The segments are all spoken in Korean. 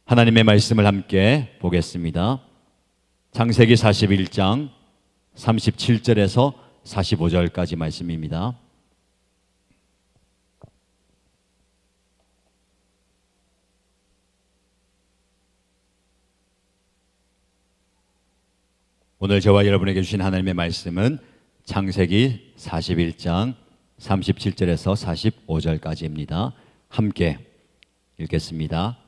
하나님의 말씀을 함께 보겠습니다. 창세기 41장 37절에서 45절까지 말씀입니다. 오늘 저와 여러분에게 주신 하나님의 말씀은 창세기 41장 37절에서 45절까지입니다. 함께 읽겠습니다.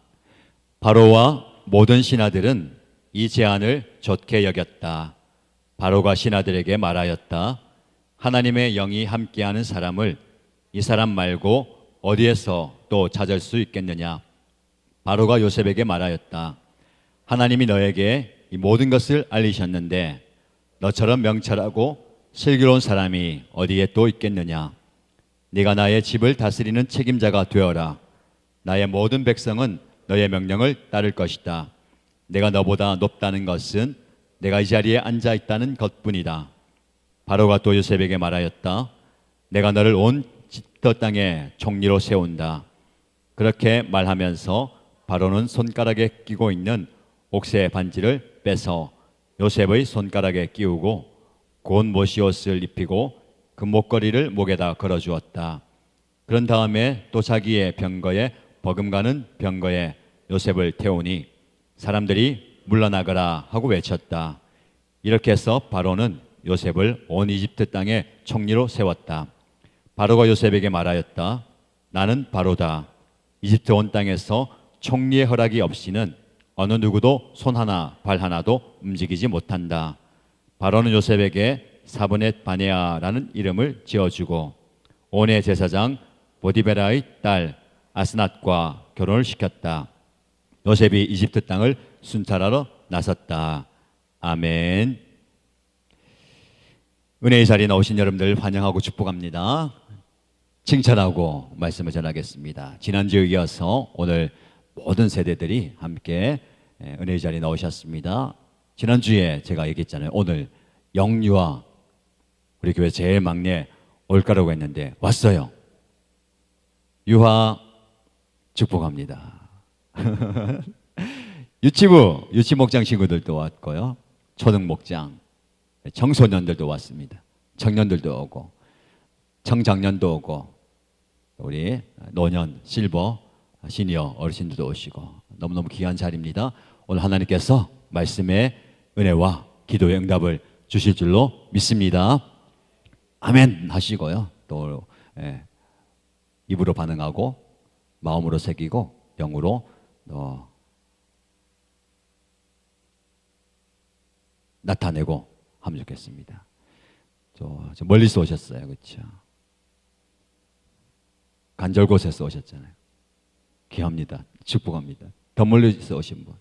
바로와 모든 신하들은 이 제안을 좋게 여겼다. 바로가 신하들에게 말하였다. 하나님의 영이 함께하는 사람을 이 사람 말고 어디에서 또 찾을 수 있겠느냐. 바로가 요셉에게 말하였다. 하나님이 너에게 이 모든 것을 알리셨는데 너처럼 명철하고 슬기로운 사람이 어디에 또 있겠느냐. 네가 나의 집을 다스리는 책임자가 되어라. 나의 모든 백성은 너의 명령을 따를 것이다. 내가 너보다 높다는 것은 내가 이 자리에 앉아 있다는 것뿐이다. 바로가 또 요셉에게 말하였다. 내가 너를 온 집터 땅의 총리로 세운다. 그렇게 말하면서 바로는 손가락에 끼고 있는 옥새 반지를 빼서 요셉의 손가락에 끼우고 고운 모시옷을 입히고 그 목걸이를 목에다 걸어주었다. 그런 다음에 또 자기의 병거에 버금가는 병거에 요셉을 태우니 사람들이 물러나거라 하고 외쳤다. 이렇게 해서 바로는 요셉을 온 이집트 땅의 총리로 세웠다. 바로가 요셉에게 말하였다. 나는 바로다. 이집트 온 땅에서 총리의 허락이 없이는 어느 누구도 손 하나 발 하나도 움직이지 못한다. 바로는 요셉에게 사브넷 바네아라는 이름을 지어주고 온의 제사장 보디베라의 딸 아스낫과 결혼을 시켰다. 요셉이 이집트 땅을 순찰하러 나섰다. 아멘. 은혜의 자리에 나오신 여러분들 환영하고 축복합니다. 칭찬하고 말씀을 전하겠습니다. 지난주에 이어서 오늘 모든 세대들이 함께 은혜의 자리에 나오셨습니다. 지난주에 제가 얘기했잖아요. 오늘 영유아 우리 교회 제일 막내 올 거라고 했는데 왔어요. 유아 축복합니다. 유치 목장 친구들도 왔고요. 초등 목장, 청소년들도 왔습니다. 청년들도 오고 청장년도 오고 우리 노년, 실버, 시니어 어르신들도 오시고 너무너무 귀한 자리입니다. 오늘 하나님께서 말씀의 은혜와 기도의 응답을 주실 줄로 믿습니다. 아멘 하시고요. 또 입으로 반응하고 마음으로 새기고 영으로 나타내고 하면 좋겠습니다. 저 멀리서 오셨어요. 그렇죠? 간절곶에서 오셨잖아요. 귀합니다. 축복합니다. 더 멀리서 오신 분,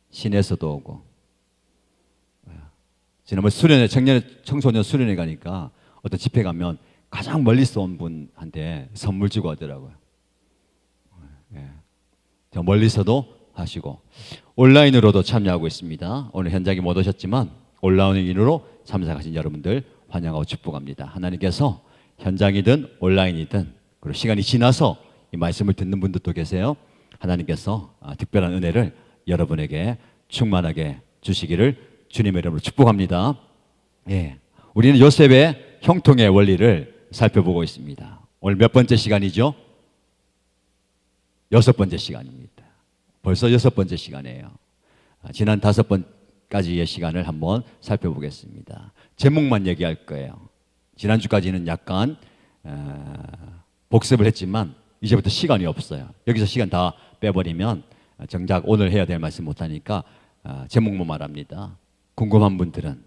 시내에서도 오고. 지난번 수련회, 청소년 수련회 가니까 어떤 집회 가면 가장 멀리서 온 분한테 선물 주고 하더라고요. 더 멀리서도 하시고 온라인으로도 참여하고 있습니다. 오늘 현장에 못 오셨지만 온라인으로 참석하신 여러분들 환영하고 축복합니다. 하나님께서 현장이든 온라인이든 그리고 시간이 지나서 이 말씀을 듣는 분들도 계세요. 하나님께서 특별한 은혜를 여러분에게 충만하게 주시기를 주님의 이름으로 축복합니다. 우리는 요셉의 형통의 원리를 살펴보고 있습니다. 오늘 몇 번째 시간이죠? 6번째 시간입니다. 벌써 6번째 시간이에요. 지난 5번까지의 시간을 한번 살펴보겠습니다. 제목만 얘기할 거예요. 지난주까지는 약간 복습을 했지만 이제부터 시간이 없어요. 여기서 시간 다 빼버리면 정작 오늘 해야 될 말씀 못하니까 제목만 말합니다. 궁금한 분들은,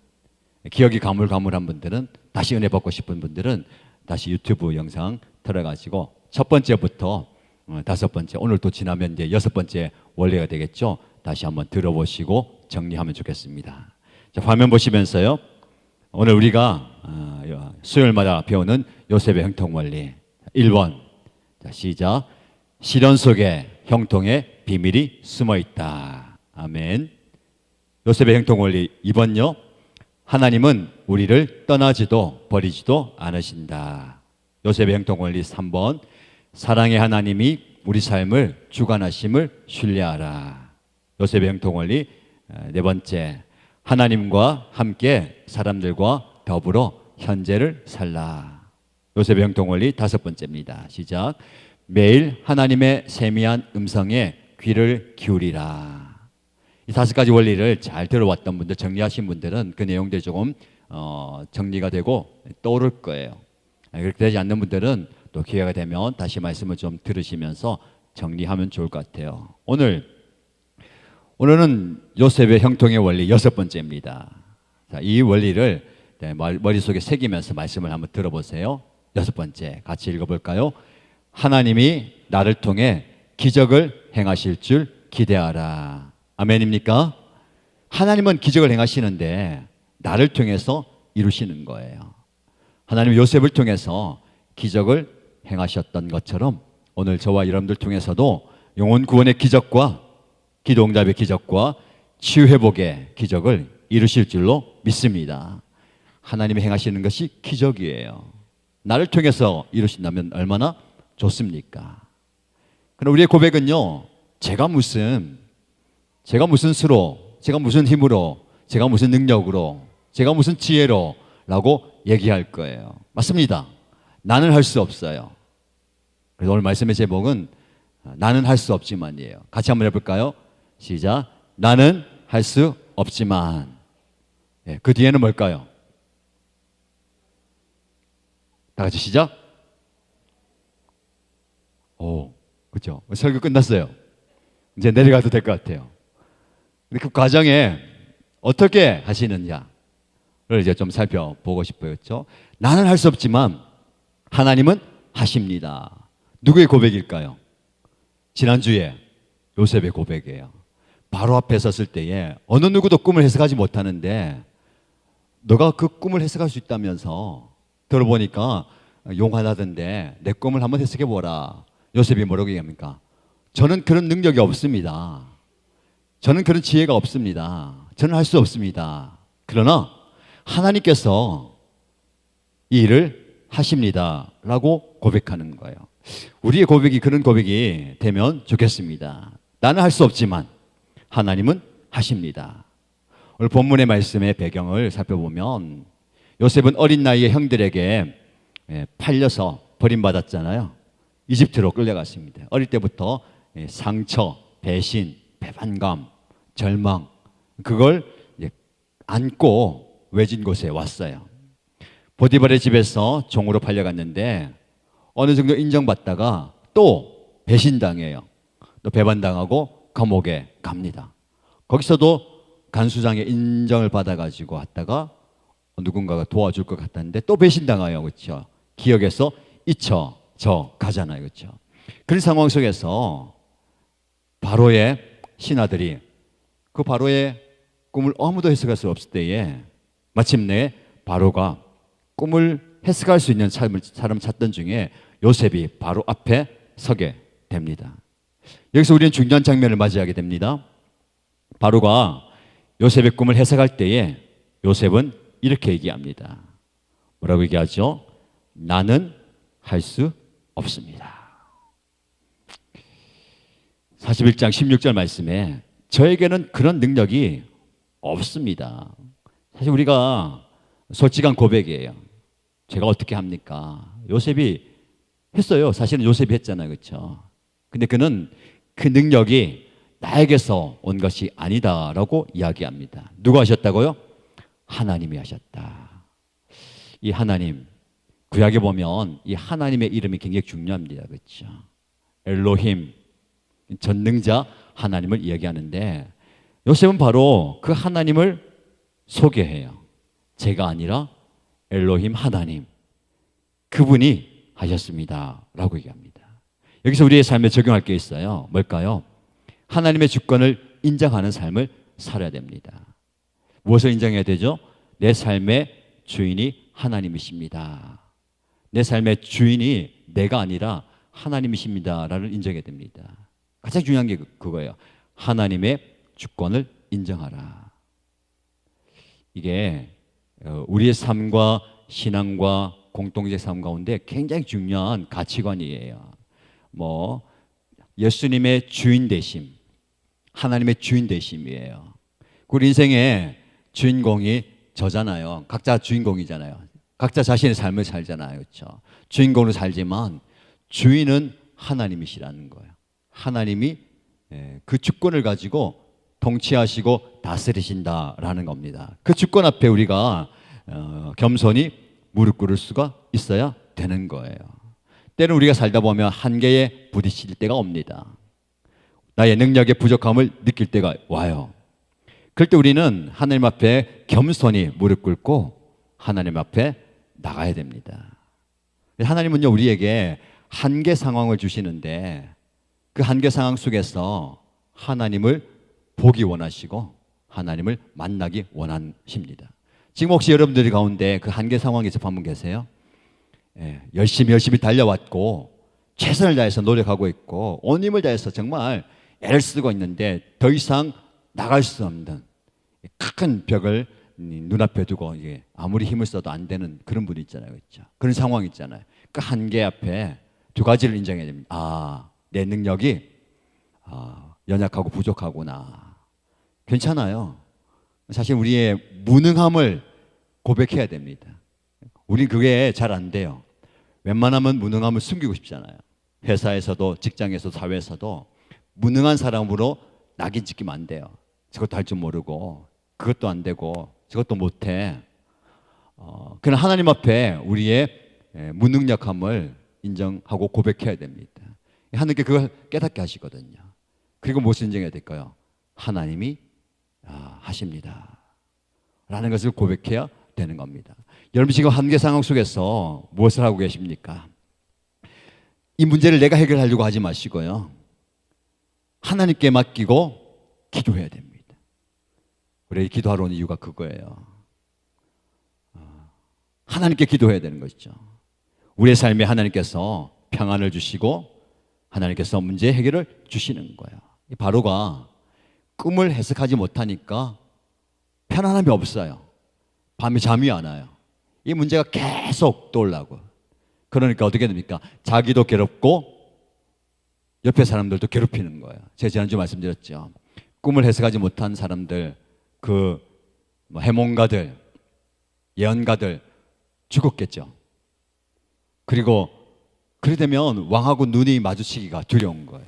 기억이 가물가물한 분들은, 다시 은혜 받고 싶은 분들은 다시 유튜브 영상 들어가시고 첫 번째부터 5번째, 오늘 또 지나면 이제 6번째 원리가 되겠죠. 다시 한번 들어보시고 정리하면 좋겠습니다. 자, 화면 보시면서요. 오늘 우리가 수요일마다 배우는 요셉의 형통 원리 1번. 자, 시작. 시련 속에 형통의 비밀이 숨어 있다. 아멘. 요셉의 형통 원리 2번요. 하나님은 우리를 떠나지도 버리지도 않으신다. 요셉의 형통 원리 3번. 사랑의 하나님이 우리 삶을 주관하심을 신뢰하라. 요셉의 형통 원리 네 번째, 하나님과 함께 사람들과 더불어 현재를 살라. 요셉의 형통 원리 다섯 번째입니다. 시작. 매일 하나님의 세미한 음성에 귀를 기울이라. 이 다섯 가지 원리를 잘 들어왔던 분들, 정리하신 분들은 그 내용들이 조금 정리가 되고 떠오를 거예요. 그렇게 되지 않는 분들은 또 기회가 되면 다시 말씀을 좀 들으시면서 정리하면 좋을 것 같아요. 오늘은 요셉의 형통의 원리 여섯 번째입니다. 자, 이 원리를 머릿속에 새기면서 말씀을 한번 들어보세요. 여섯 번째, 같이 읽어볼까요? 하나님이 나를 통해 기적을 행하실 줄 기대하라. 아멘입니까? 하나님은 기적을 행하시는데 나를 통해서 이루시는 거예요. 하나님은 요셉을 통해서 기적을 행하셨던 것처럼 오늘 저와 여러분들 통해서도 영혼 구원의 기적과 기도 응답의 기적과 치유 회복의 기적을 이루실 줄로 믿습니다. 하나님이 행하시는 것이 기적이에요. 나를 통해서 이루신다면 얼마나 좋습니까? 그럼 우리의 고백은요, 제가 무슨 수로, 제가 무슨 힘으로, 제가 무슨 능력으로, 제가 무슨 지혜로 라고 얘기할 거예요. 맞습니다. 나는 할 수 없어요. 그래서 오늘 말씀의 제목은 나는 할 수 없지만이에요. 같이 한번 해볼까요? 시작. 나는 할 수 없지만. 네, 그 뒤에는 뭘까요? 다 같이 시작. 오, 그렇죠. 설교 끝났어요. 이제 내려가도 될 것 같아요. 근데 그 과정에 어떻게 하시느냐를 이제 좀 살펴보고 싶어요. 그렇죠? 나는 할 수 없지만 하나님은 하십니다. 누구의 고백일까요? 지난주에 요셉의 고백이에요. 바로 앞에 섰을 때에 어느 누구도 꿈을 해석하지 못하는데 너가 그 꿈을 해석할 수 있다면서 들어보니까 용하다던데 내 꿈을 한번 해석해 보라. 요셉이 뭐라고 얘기합니까? 저는 그런 능력이 없습니다. 저는 그런 지혜가 없습니다. 저는 할 수 없습니다. 그러나 하나님께서 이 일을 하십니다 라고 고백하는 거예요. 우리의 고백이 그런 고백이 되면 좋겠습니다. 나는 할 수 없지만 하나님은 하십니다. 오늘 본문의 말씀의 배경을 살펴보면 요셉은 어린 나이에 형들에게 팔려서 버림받았잖아요. 이집트로 끌려갔습니다. 어릴 때부터 상처, 배신, 배반감, 절망 그걸 안고 외진 곳에 왔어요. 보디발의 집에서 종으로 팔려갔는데 어느 정도 인정받다가 또 배신당해요. 또 배반당하고 감옥에 갑니다. 거기서도 간수장의 인정을 받아가지고 왔다가 누군가가 도와줄 것 같았는데 또 배신당해요. 그렇죠? 기억에서 잊혀져 가잖아요. 그렇죠? 그런 상황 속에서 바로의 신하들이 그 바로의 꿈을 아무도 해석할 수 없을 때에 마침내 바로가 꿈을 해석할 수 있는 사람을 찾던 중에 요셉이 바로 앞에 서게 됩니다. 여기서 우리는 중요한 장면을 맞이하게 됩니다. 바로가 요셉의 꿈을 해석할 때에 요셉은 이렇게 얘기합니다. 뭐라고 얘기하죠? 나는 할 수 없습니다. 41장 16절 말씀에 저에게는 그런 능력이 없습니다. 사실 우리가 솔직한 고백이에요. 제가 어떻게 합니까? 요셉이 했어요. 사실은 요셉이 했잖아요. 그렇죠? 근데 그는 그 능력이 나에게서 온 것이 아니다라고 이야기합니다. 누가 하셨다고요? 하나님이 하셨다. 이 하나님, 구약에 보면 이 하나님의 이름이 굉장히 중요합니다. 그렇죠? 엘로힘, 전능자 하나님을 이야기하는데 요셉은 바로 그 하나님을 소개해요. 제가 아니라 엘로힘 하나님, 그분이 하셨습니다 라고 얘기합니다. 여기서 우리의 삶에 적용할 게 있어요. 뭘까요? 하나님의 주권을 인정하는 삶을 살아야 됩니다. 무엇을 인정해야 되죠? 내 삶의 주인이 하나님이십니다. 내 삶의 주인이 내가 아니라 하나님이십니다 라는 인정해야 됩니다. 가장 중요한 게 그거예요. 하나님의 주권을 인정하라. 이게 우리의 삶과 신앙과 공동체 삶 가운데 굉장히 중요한 가치관이에요. 예수님의 주인 되심, 하나님의 주인 되심이에요. 우리 인생의 주인공이 저잖아요. 각자 주인공이잖아요. 각자 자신의 삶을 살잖아요. 그렇죠? 주인공으로 살지만 주인은 하나님이시라는 거예요. 하나님이 그 주권을 가지고 통치하시고 다스리신다라는 겁니다. 그 주권 앞에 우리가 겸손히 무릎 꿇을 수가 있어야 되는 거예요. 때는 우리가 살다 보면 한계에 부딪힐 때가 옵니다. 나의 능력의 부족함을 느낄 때가 와요. 그럴 때 우리는 하나님 앞에 겸손히 무릎 꿇고 하나님 앞에 나가야 됩니다. 하나님은요, 우리에게 한계 상황을 주시는데 그 한계 상황 속에서 하나님을 보기 원하시고 하나님을 만나기 원하십니다. 지금 혹시 여러분들 가운데 그 한계 상황에서 한 분 계세요? 열심히 달려왔고 최선을 다해서 노력하고 있고 온 힘을 다해서 정말 애를 쓰고 있는데 더 이상 나갈 수 없는 큰 벽을 눈앞에 두고 아무리 힘을 써도 안 되는 그런 분이 있잖아요. 그렇죠? 그런 상황 있잖아요. 그 한계 앞에 두 가지를 인정해야 됩니다. 아, 내 능력이 연약하고 부족하구나. 괜찮아요. 사실 우리의 무능함을 고백해야 됩니다. 우린 그게 잘 안 돼요. 웬만하면 무능함을 숨기고 싶잖아요. 회사에서도 직장에서도 사회에서도 무능한 사람으로 낙인 찍히면 안 돼요. 저것도 할 줄 모르고 그것도 안 되고 저것도 못해. 그러나 하나님 앞에 우리의 무능력함을 인정하고 고백해야 됩니다. 하나님께 그걸 깨닫게 하시거든요. 그리고 무엇을 인정해야 될까요? 하나님이 하십니다 라는 것을 고백해야 되는 겁니다. 여러분 지금 한계 상황 속에서 무엇을 하고 계십니까? 이 문제를 내가 해결하려고 하지 마시고요, 하나님께 맡기고 기도해야 됩니다. 우리 기도하러 온 이유가 그거예요. 하나님께 기도해야 되는 것이죠. 우리의 삶에 하나님께서 평안을 주시고 하나님께서 문제 해결을 주시는 거예요. 이 바로가 꿈을 해석하지 못하니까 편안함이 없어요. 밤에 잠이 안 와요. 이 문제가 계속 떠올라고. 그러니까 어떻게 됩니까? 자기도 괴롭고 옆에 사람들도 괴롭히는 거예요. 제가 지난주 말씀드렸죠. 꿈을 해석하지 못한 사람들, 그 해몽가들, 예언가들 죽었겠죠. 그리고 그래 되면 왕하고 눈이 마주치기가 두려운 거예요.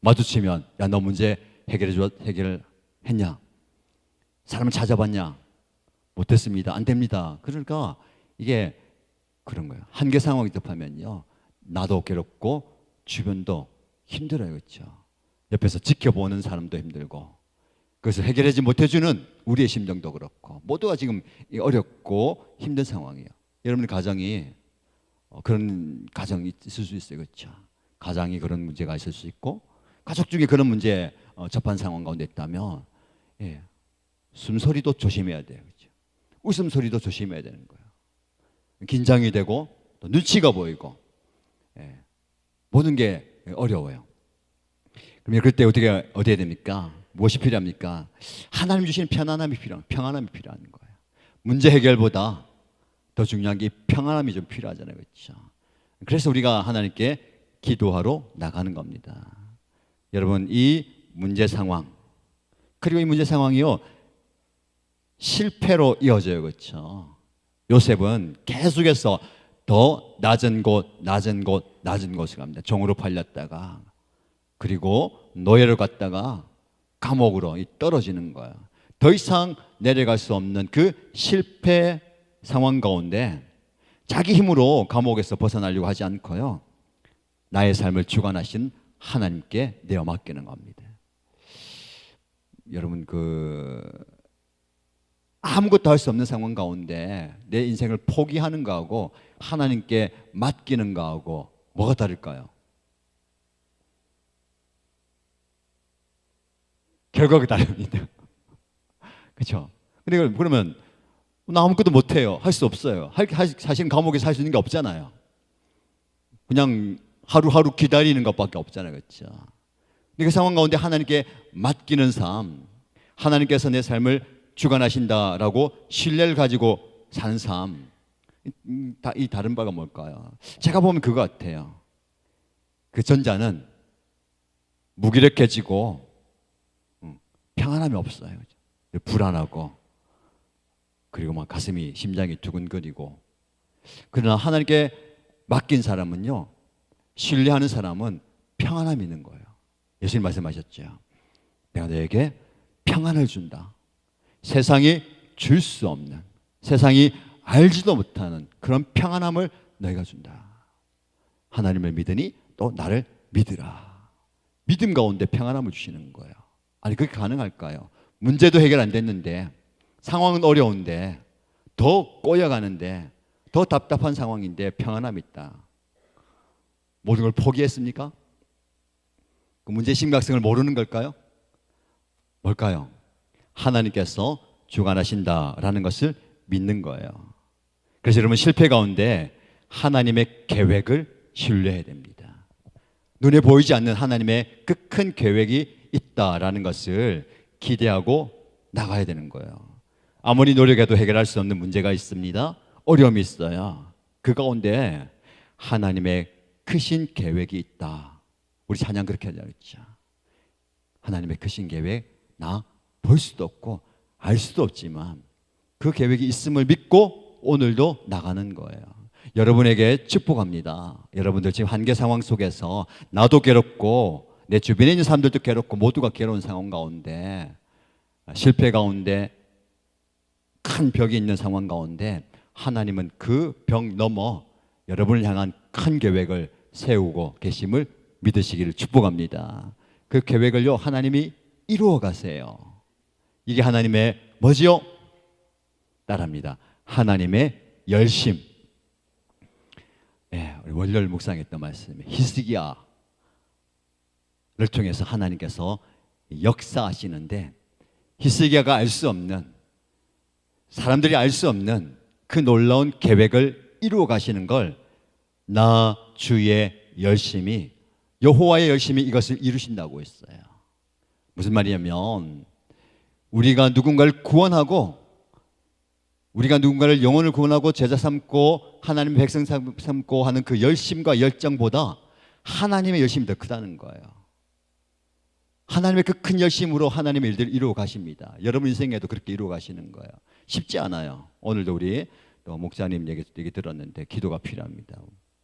마주치면 야, 너 문제 해결을 했냐? 사람을 찾아봤냐? 못했습니다. 안 됩니다. 그러니까 이게 그런 거예요. 한계 상황이 접하면요, 나도 괴롭고 주변도 힘들어요. 그렇죠? 옆에서 지켜보는 사람도 힘들고 그것을 해결하지 못해주는 우리의 심정도 그렇고 모두가 지금 어렵고 힘든 상황이에요. 여러분의 가정이 그런 가정이 있을 수 있어요. 그렇죠? 가정이 그런 문제가 있을 수 있고 가족 중에 그런 문제에 접한 상황 가운데 있다면 숨소리도 조심해야 돼요. 그렇죠? 웃음소리도 조심해야 되는 거예요. 긴장이 되고 또 눈치가 보이고 모든 게 어려워요. 그러면 그때 어떻게 해야 됩니까? 무엇이 필요합니까? 하나님 주시는 평안함이 필요한 거예요. 문제 해결보다 더 중요한 게 평안함이 좀 필요하잖아요. 그렇죠? 그래서 우리가 하나님께 기도하러 나가는 겁니다. 여러분, 이 문제 상황, 그리고 이 문제 상황이요, 실패로 이어져요. 그렇죠? 요셉은 계속해서 더 낮은 곳을 갑니다. 종으로 팔렸다가 그리고 노예로 갔다가 감옥으로 떨어지는 거예요. 더 이상 내려갈 수 없는 그 실패 상황 가운데 자기 힘으로 감옥에서 벗어나려고 하지 않고요, 나의 삶을 주관하신 하나님께 내어 맡기는 겁니다. 여러분, 아무것도 할 수 없는 상황 가운데 내 인생을 포기하는 거하고 하나님께 맡기는 거하고 뭐가 다를까요? 결과가 다릅니다. 그렇죠? 그러면 나 아무것도 못해요. 할 수 없어요. 사실은 감옥에서 할 수 있는 게 없잖아요. 그냥 하루하루 기다리는 것밖에 없잖아요. 그렇죠? 그 상황 가운데 하나님께 맡기는 삶, 하나님께서 내 삶을 주관하신다라고 신뢰를 가지고 사는 삶, 이 다른 바가 뭘까요? 제가 보면 그거 같아요. 그 전자는 무기력해지고 평안함이 없어요. 불안하고 그리고 막 가슴이 심장이 두근거리고. 그러나 하나님께 맡긴 사람은요, 신뢰하는 사람은 평안함이 있는 거예요. 예수님 말씀하셨죠. 내가 너에게 평안을 준다. 세상이 줄 수 없는, 세상이 알지도 못하는 그런 평안함을 너희가 준다. 하나님을 믿으니 또 나를 믿으라. 믿음 가운데 평안함을 주시는 거예요. 아니 그게 가능할까요? 문제도 해결 안 됐는데, 상황은 어려운데, 더 꼬여가는데, 더 답답한 상황인데 평안함이 있다. 모든 걸 포기했습니까? 그 문제의 심각성을 모르는 걸까요? 뭘까요? 하나님께서 주관하신다라는 것을 믿는 거예요. 그래서 여러분, 실패 가운데 하나님의 계획을 신뢰해야 됩니다. 눈에 보이지 않는 하나님의 그 큰 계획이 있다라는 것을 기대하고 나가야 되는 거예요. 아무리 노력해도 해결할 수 없는 문제가 있습니다. 어려움이 있어요. 그 가운데 하나님의 크신 계획이 있다. 우리 찬양 그렇게 하자 그랬죠. 하나님의 크신 계획, 나 볼 수도 없고 알 수도 없지만 그 계획이 있음을 믿고 오늘도 나가는 거예요. 여러분에게 축복합니다. 여러분들 지금 한계 상황 속에서 나도 괴롭고 내 주변에 있는 사람들도 괴롭고 모두가 괴로운 상황 가운데, 실패 가운데, 큰 벽이 있는 상황 가운데 하나님은 그 벽 넘어 여러분을 향한 큰 계획을 세우고 계심을 믿으시기를 축복합니다. 그 계획을요, 하나님이 이루어 가세요. 이게 하나님의 뭐지요? 따라합니다. 하나님의 열심. 우리 월요일 묵상했던 말씀, 히스기야를 통해서 하나님께서 역사하시는데, 히스기야가 알 수 없는, 사람들이 알 수 없는 그 놀라운 계획을 이루어 가시는 걸 나 주의 열심히, 여호와의 열심히 이것을 이루신다고 했어요. 무슨 말이냐면, 우리가 누군가를 구원하고, 우리가 누군가를 영혼을 구원하고 제자 삼고 하나님의 백성 삼고 하는 그 열심과 열정보다 하나님의 열심이 더 크다는 거예요. 하나님의 그 큰 열심으로 하나님의 일들을 이루어 가십니다. 여러분 인생에도 그렇게 이루어 가시는 거예요. 쉽지 않아요. 오늘도 우리 또 목사님 얘기 들었는데 기도가 필요합니다.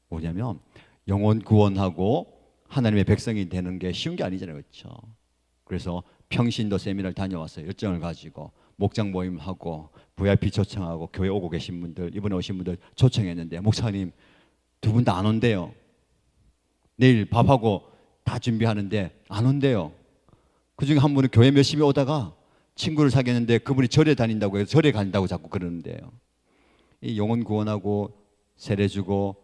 뭐냐면 영혼 구원하고 하나님의 백성이 되는 게 쉬운 게 아니잖아요. 그렇죠? 그래서 평신도 세미나를 다녀왔어요. 열정을 가지고 목장 모임하고 VIP 초청하고 교회 오고 계신 분들, 이번에 오신 분들 초청했는데, 목사님 두 분 다 안 온대요. 내일 밥하고 다 준비하는데 안 온대요. 그중에 한 분은 교회 열심히 오다가 친구를 사귀었는데 그분이 절에 다닌다고 해서 절에 간다고 자꾸 그러는데요. 이 영혼 구원하고 세례 주고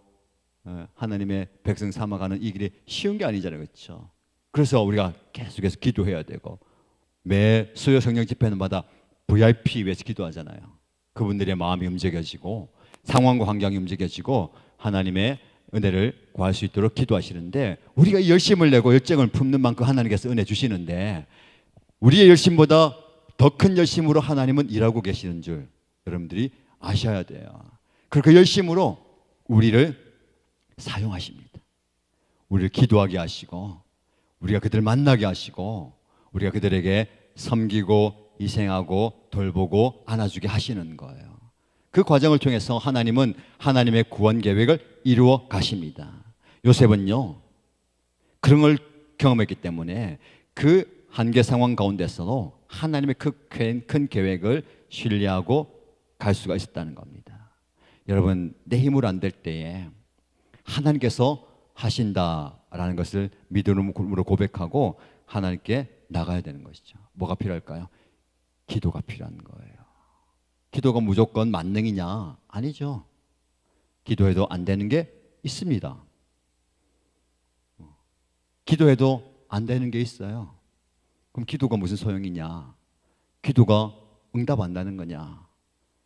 하나님의 백성 삼아가는 이 길이 쉬운 게 아니잖아요. 그렇죠? 그래서 우리가 계속해서 기도해야 되고, 매 수요 성령 집회마다 VIP 위해서 기도하잖아요. 그분들의 마음이 움직여지고 상황과 환경이 움직여지고 하나님의 은혜를 구할 수 있도록 기도하시는데, 우리가 열심을 내고 열정을 품는 만큼 하나님께서 은혜 주시는데, 우리의 열심보다 더 큰 열심으로 하나님은 일하고 계시는 줄 여러분들이 아셔야 돼요. 그리고 그 열심으로 우리를 사용하십니다. 우리를 기도하게 하시고, 우리가 그들을 만나게 하시고, 우리가 그들에게 섬기고 희생하고 돌보고 안아주게 하시는 거예요. 그 과정을 통해서 하나님은 하나님의 구원 계획을 이루어 가십니다. 요셉은요, 그런 걸 경험했기 때문에 그 한계 상황 가운데서도 하나님의 그 큰 계획을 신뢰하고 갈 수가 있었다는 겁니다. 여러분, 내 힘으로 안 될 때에 하나님께서 하신다라는 것을 믿음으로 고백하고 하나님께 나가야 되는 것이죠. 뭐가 필요할까요? 기도가 필요한 거예요. 기도가 무조건 만능이냐? 아니죠. 기도해도 안 되는 게 있습니다. 기도해도 안 되는 게 있어요. 그럼 기도가 무슨 소용이냐? 기도가 응답 안 나는 거냐?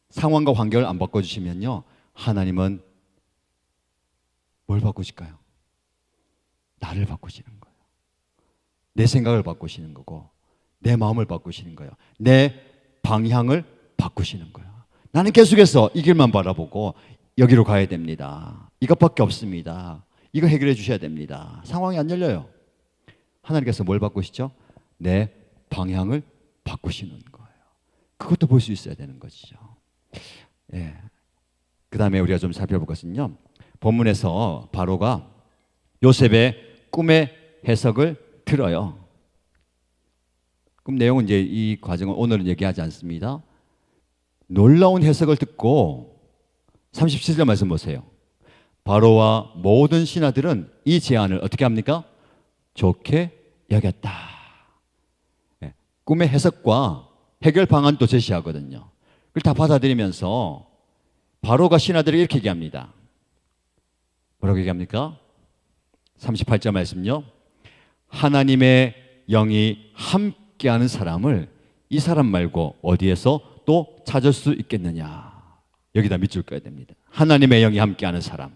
상황과 환경을 안 바꿔주시면요, 하나님은 뭘 바꾸실까요? 나를 바꾸시는 거예요. 내 생각을 바꾸시는 거고, 내 마음을 바꾸시는 거예요. 내 방향을 바꾸시는 거예요. 나는 계속해서 이 길만 바라보고 여기로 가야 됩니다. 이것밖에 없습니다. 이거 해결해 주셔야 됩니다. 상황이 안 열려요. 하나님께서 뭘 바꾸시죠? 내 방향을 바꾸시는 거예요. 그것도 볼 수 있어야 되는 것이죠. 예. 그 다음에 우리가 좀 살펴볼 것은요, 본문에서 바로가 요셉의 꿈의 해석을 들어요. 그럼 내용은 이제 이 과정을 오늘은 얘기하지 않습니다. 놀라운 해석을 듣고 37절 말씀 보세요. 바로와 모든 신하들은 이 제안을 어떻게 합니까? 좋게 여겼다. 네. 꿈의 해석과 해결 방안도 제시하거든요. 그걸 다 받아들이면서 바로가 신하들에게 이렇게 얘기합니다. 뭐라고 얘기합니까? 38절 말씀요. 하나님의 영이 함께하는 사람을 이 사람 말고 어디에서 또 찾을 수 있겠느냐. 여기다 밑줄 꺼야 됩니다. 하나님의 영이 함께하는 사람.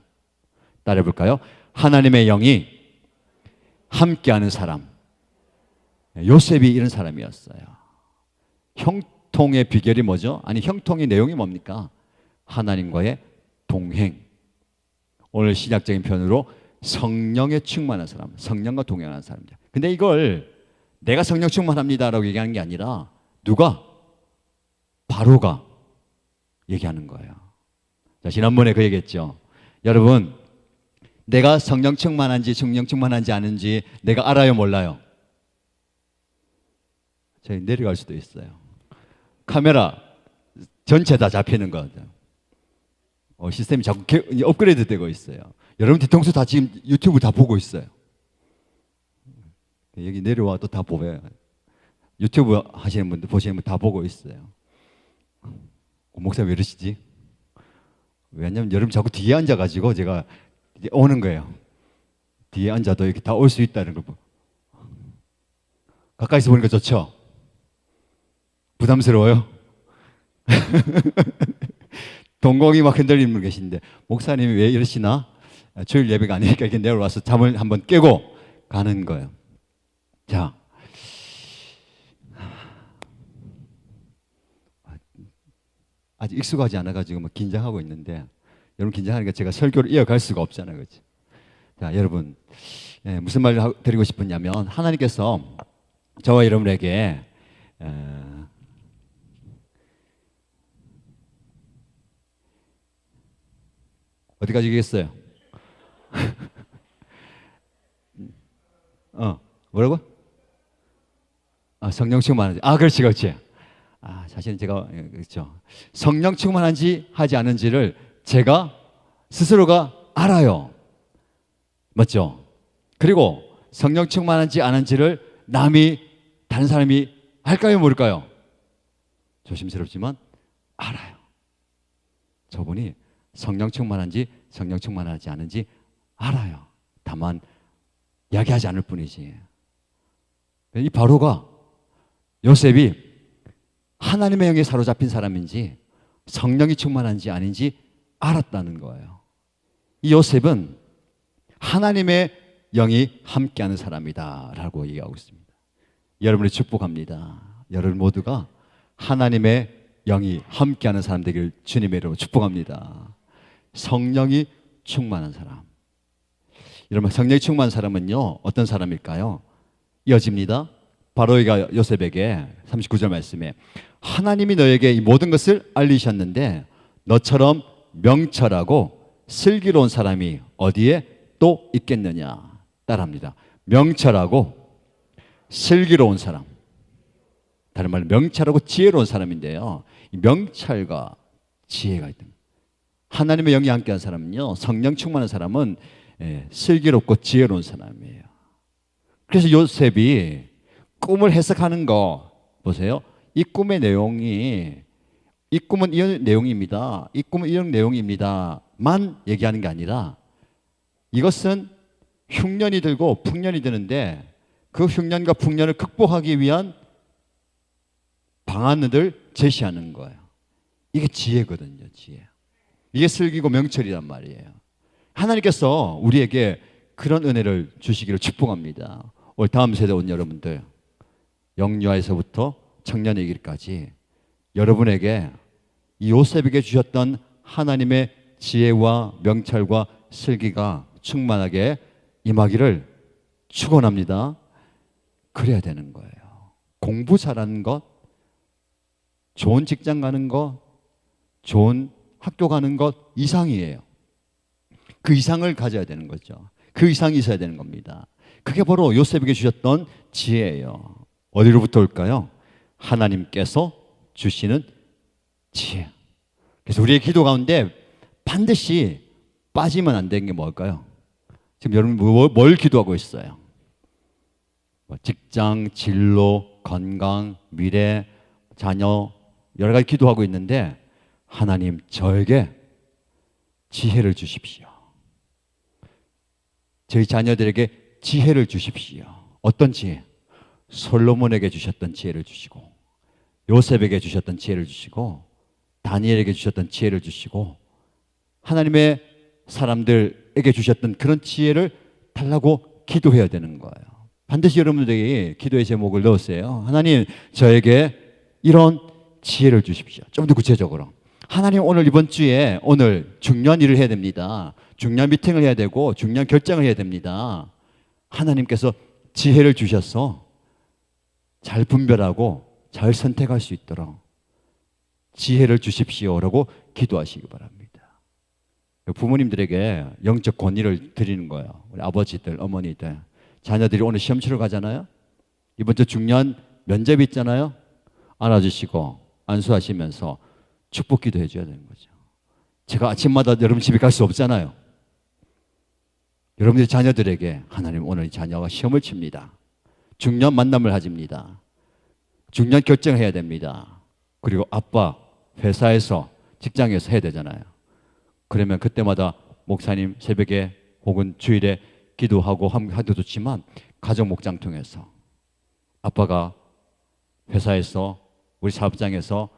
따라해 볼까요? 하나님의 영이 함께하는 사람. 요셉이 이런 사람이었어요. 형통의 비결이 뭐죠? 아니, 형통의 내용이 뭡니까? 하나님과의 동행. 오늘 신약적인 표현으로 성령에 충만한 사람, 성령과 동행하는 사람이죠. 근데 이걸 내가 성령 충만합니다라고 얘기하는 게 아니라 누가? 바로가 얘기하는 거예요. 자, 지난번에 그 얘기했죠. 여러분, 내가 성령 충만한지 성령 충만한지 아는지 내가 알아요, 몰라요? 저희 내려갈 수도 있어요. 카메라 전체 다 잡히는 거죠. 시스템이 자꾸 업그레이드 되고 있어요. 여러분 뒤통수 다 지금 유튜브 다 보고 있어요. 여기 내려와도 다 보여요. 유튜브 하시는 분들, 보시는 분 다 보고 있어요. 목사님 왜 이러시지? 왜냐면 여러분 자꾸 뒤에 앉아가지고 제가 이제 오는 거예요. 뒤에 앉아도 이렇게 다 올 수 있다는 걸. 가까이서 보니까 좋죠? 부담스러워요? 동공이 막 흔들리는 분 계신데, 목사님이 왜 이러시나? 주일 예배가 아니니까 이렇게 내려와서 잠을 한번 깨고 가는 거예요. 자, 아직 익숙하지 않아가지고 막 긴장하고 있는데, 여러분 긴장하니까 제가 설교를 이어갈 수가 없잖아요, 그렇지? 자, 여러분, 무슨 말을 드리고 싶었냐면, 하나님께서 저와 여러분에게 어디까지 얘기했어요? 뭐라고? 성령 충만한지. 그렇지, 그렇지. 사실은 제가, 그렇죠. 성령 충만한지 하지 않은지를 제가 스스로가 알아요. 맞죠? 그리고 성령 충만한지 않은지를 다른 사람이 알까요, 모를까요? 조심스럽지만 알아요. 저분이 성령 충만한지 성령 충만하지 않은지 알아요. 다만 이야기하지 않을 뿐이지. 이 바로가 요셉이 하나님의 영에 사로잡힌 사람인지 성령이 충만한지 아닌지 알았다는 거예요. 이 요셉은 하나님의 영이 함께하는 사람이다 라고 얘기하고 있습니다. 여러분을 축복합니다. 여러분 모두가 하나님의 영이 함께하는 사람 되기를 주님의 이름으로 축복합니다. 성령이 충만한 사람. 여러분, 성령이 충만한 사람은요, 어떤 사람일까요? 이어집니다. 바로가 요셉에게 39절 말씀에 하나님이 너에게 이 모든 것을 알리셨는데 너처럼 명철하고 슬기로운 사람이 어디에 또 있겠느냐. 따라합니다. 명철하고 슬기로운 사람. 다른 말로 명철하고 지혜로운 사람인데요, 이 명철과 지혜가 있다. 하나님의 영이 함께한 사람은요, 성령 충만한 사람은 슬기롭고 지혜로운 사람이에요. 그래서 요셉이 꿈을 해석하는 거 보세요. 이 꿈의 내용이, 이 꿈은 이런 내용입니다, 이 꿈은 이런 내용입니다만 얘기하는 게 아니라 이것은 흉년이 들고 풍년이 드는데 그 흉년과 풍년을 극복하기 위한 방안을 제시하는 거예요. 이게 지혜거든요, 지혜. 이게 슬기고 명철이란 말이에요. 하나님께서 우리에게 그런 은혜를 주시기를 축복합니다. 올 다음 세대 온 여러분들, 영유아에서부터 청년의 길까지 여러분에게 이 요셉에게 주셨던 하나님의 지혜와 명철과 슬기가 충만하게 임하기를 축원합니다. 그래야 되는 거예요. 공부 잘하는 것, 좋은 직장 가는 것, 좋은 학교 가는 것 이상이에요. 그 이상을 가져야 되는 거죠. 그 이상이 있어야 되는 겁니다. 그게 바로 요셉에게 주셨던 지혜예요. 어디로부터 올까요? 하나님께서 주시는 지혜. 그래서 우리의 기도 가운데 반드시 빠지면 안 되는 게 뭘까요? 지금 여러분 뭘 기도하고 있어요? 직장, 진로, 건강, 미래, 자녀 여러 가지 기도하고 있는데 하나님 저에게 지혜를 주십시오. 저희 자녀들에게 지혜를 주십시오. 어떤 지혜? 솔로몬에게 주셨던 지혜를 주시고 요셉에게 주셨던 지혜를 주시고 다니엘에게 주셨던 지혜를 주시고 하나님의 사람들에게 주셨던 그런 지혜를 달라고 기도해야 되는 거예요. 반드시 여러분들이 기도의 제목을 넣으세요. 하나님 저에게 이런 지혜를 주십시오. 좀 더 구체적으로 하나님 오늘 이번 주에 오늘 중요한 일을 해야 됩니다. 중요한 미팅을 해야 되고 중요한 결정을 해야 됩니다. 하나님께서 지혜를 주셔서 잘 분별하고 잘 선택할 수 있도록 지혜를 주십시오라고 기도하시기 바랍니다. 부모님들에게 영적 권위를 드리는 거예요. 우리 아버지들, 어머니들 자녀들이 오늘 시험 치러 가잖아요. 이번 주 중요한 면접이 있잖아요. 안아주시고 안수하시면서 축복 기도해 줘야 되는 거죠. 제가 아침마다 여러분 집에 갈 수 없잖아요. 여러분들의 자녀들에게 하나님 오늘 이 자녀가 시험을 칩니다. 중요한 만남을 가집니다. 중요한 결정을 해야 됩니다. 그리고 아빠 회사에서 직장에서 해야 되잖아요. 그러면 그때마다 목사님 새벽에 혹은 주일에 기도하고 하도 좋지만 가정 목장 통해서 아빠가 회사에서 우리 사업장에서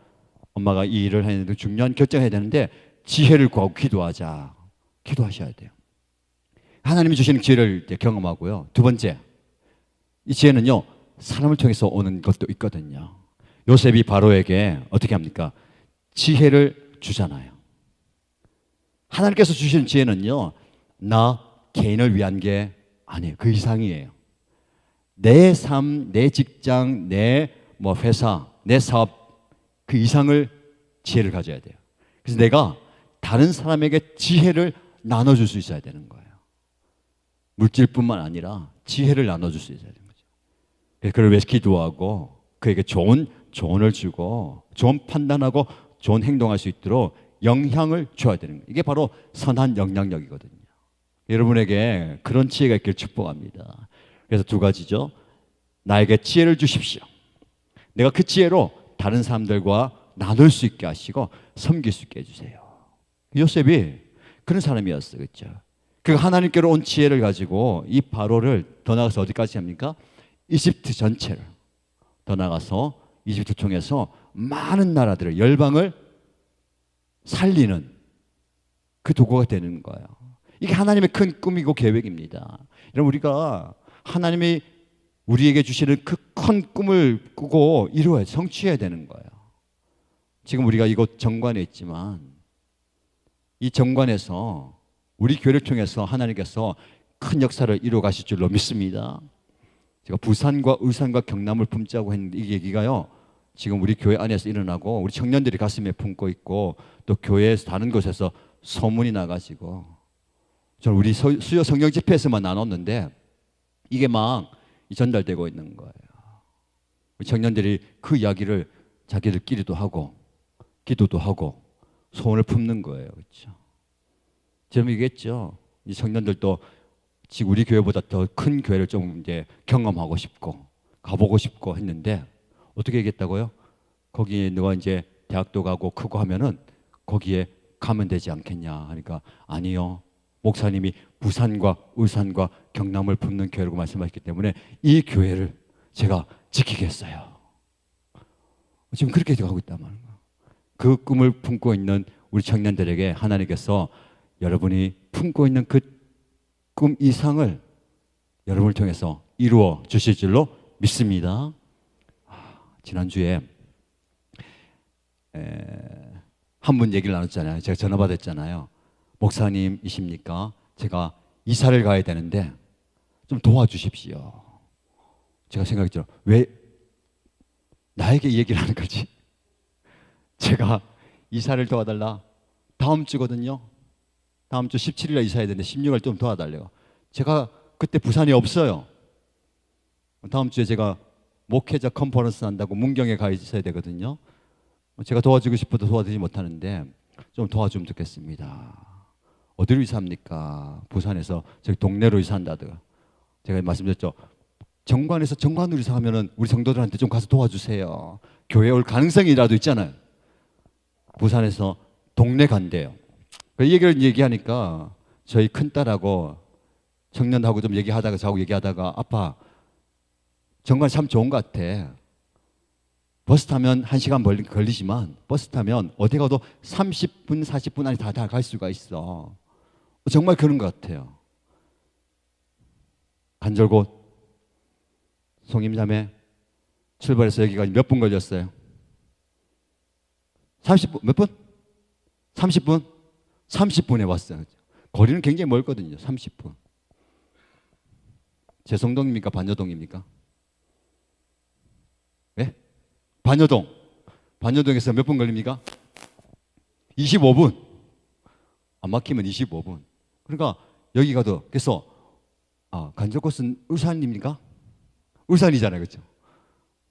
엄마가 이 일을 하는데 중요한 결정해야 되는데 지혜를 구하고 기도하자. 기도하셔야 돼요. 하나님이 주시는 지혜를 경험하고요. 두 번째, 이 지혜는요 사람을 통해서 오는 것도 있거든요. 요셉이 바로에게 어떻게 합니까? 지혜를 주잖아요. 하나님께서 주시는 지혜는요 나 개인을 위한 게 아니에요. 그 이상이에요. 내 삶, 내 직장, 내 회사, 내 사업 그 이상을 지혜를 가져야 돼요. 그래서 내가 다른 사람에게 지혜를 나눠줄 수 있어야 되는 거예요. 물질뿐만 아니라 지혜를 나눠줄 수 있어야 되는 거죠. 그래서 그를 위해서 기도하고 그에게 좋은 조언을 주고 좋은 판단하고 좋은 행동할 수 있도록 영향을 줘야 되는 거예요. 이게 바로 선한 영향력이거든요. 여러분에게 그런 지혜가 있길 축복합니다. 그래서 두 가지죠. 나에게 지혜를 주십시오. 내가 그 지혜로 다른 사람들과 나눌 수 있게 하시고 섬길 수 있게 해주세요. 요셉이 그런 사람이었어요. 그렇죠? 그 하나님께로 온 지혜를 가지고 이 바로를 더 나가서 어디까지 합니까? 이집트 전체를 더 나가서 이집트 통해서 많은 나라들을 열방을 살리는 그 도구가 되는 거예요. 이게 하나님의 큰 꿈이고 계획입니다. 여러분 우리가 하나님이 우리에게 주시는 그 큰 꿈을 꾸고 이루어야 성취해야 되는 거예요. 지금 우리가 이곳 정관에 있지만 이 정관에서 우리 교회를 통해서 하나님께서 큰 역사를 이루어 가실 줄로 믿습니다. 제가 부산과 울산과 경남을 품자고 했는데 이 얘기가요 지금 우리 교회 안에서 일어나고 우리 청년들이 가슴에 품고 있고 또 교회에서 다른 곳에서 소문이 나가지고 저는 우리 수요 성경 집회에서만 나눴는데 이게 막 전달되고 있는 거예요. 우리 청년들이 그 이야기를 자기들끼리도 하고 기도도 하고 소원을 품는 거예요. 그렇죠? 제가 얘기했죠. 이 청년들도 지금 우리 교회보다 더 큰 교회를 좀 이제 경험하고 싶고 가보고 싶고 했는데 어떻게 얘기했다고요? 거기에 너가 이제 대학도 가고 크고 하면은 거기에 가면 되지 않겠냐 하니까 아니요. 목사님이 부산과 울산과 경남을 품는 교회라고 말씀하셨기 때문에 이 교회를 제가 지키겠어요. 지금 그렇게 가고 있단 말이에요. 그 꿈을 품고 있는 우리 청년들에게 하나님께서 여러분이 품고 있는 그 꿈 이상을 여러분을 통해서 이루어 주실 줄로 믿습니다. 지난주에 한 분 얘기를 나눴잖아요. 제가 전화 받았잖아요. 목사님이십니까? 제가 이사를 가야 되는데 좀 도와주십시오. 제가 생각이 들어. 왜 나에게 이 얘기를 하는 거지? 제가 이사를 도와달라. 다음 주거든요. 다음 주 17일에 이사해야 되는데 16일 좀 도와달래요. 제가 그때 부산에 없어요. 다음 주에 제가 목회자 컨퍼런스 한다고 문경에 가 있어야 되거든요. 제가 도와주고 싶어도 도와주지 못하는데 좀 도와주면 좋겠습니다. 어디로 이사합니까? 부산에서 저기 동네로 이사한다더라. 제가 말씀드렸죠. 정관에서 정관으로 이사하면은 우리 성도들한테 좀 가서 도와주세요. 교회 올 가능성이라도 있잖아요. 부산에서 동네 간대요. 이 얘기를 얘기하니까 저희 큰딸하고 청년하고 좀 얘기하다가 저하고 얘기하다가 아빠 정관 참 좋은 것 같아. 버스 타면 1시간 걸리지만 버스 타면 어디 가도 30분 40분 안에 다 갈 수가 있어. 정말 그런 것 같아요. 간절곶 송임자매 출발해서 여기까지 몇 분 걸렸어요? 30분? 몇 분? 30분? 30분에 왔어요. 거리는 굉장히 멀거든요. 30분. 제성동입니까? 반여동입니까? 네? 반여동. 반여동에서 몇 분 걸립니까? 25분. 안 막히면 25분. 그러니까 여기 가도 그래서 간절곶은 울산입니까? 울산이잖아요. 그렇죠?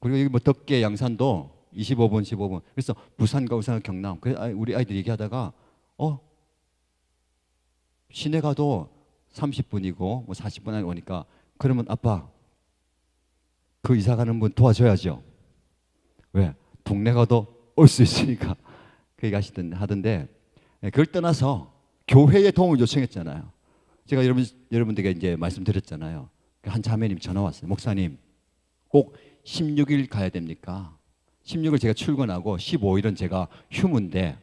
그리고 여기 뭐 덕계 양산도 25분, 15분. 그래서 부산과 울산, 경남. 그래서 우리 아이들 얘기하다가 시내 가도 30분이고 뭐 40분 안에 오니까 그러면 아빠 그 이사 가는 분 도와줘야죠. 왜? 동네 가도 올 수 있으니까 그 얘기 하던데 그걸 떠나서 교회에 도움을 요청했잖아요. 제가 여러분들에게 이제 말씀드렸잖아요. 한 자매님 전화 왔어요. 목사님 꼭 16일 가야 됩니까? 16일 제가 출근하고 15일은 제가 휴무인데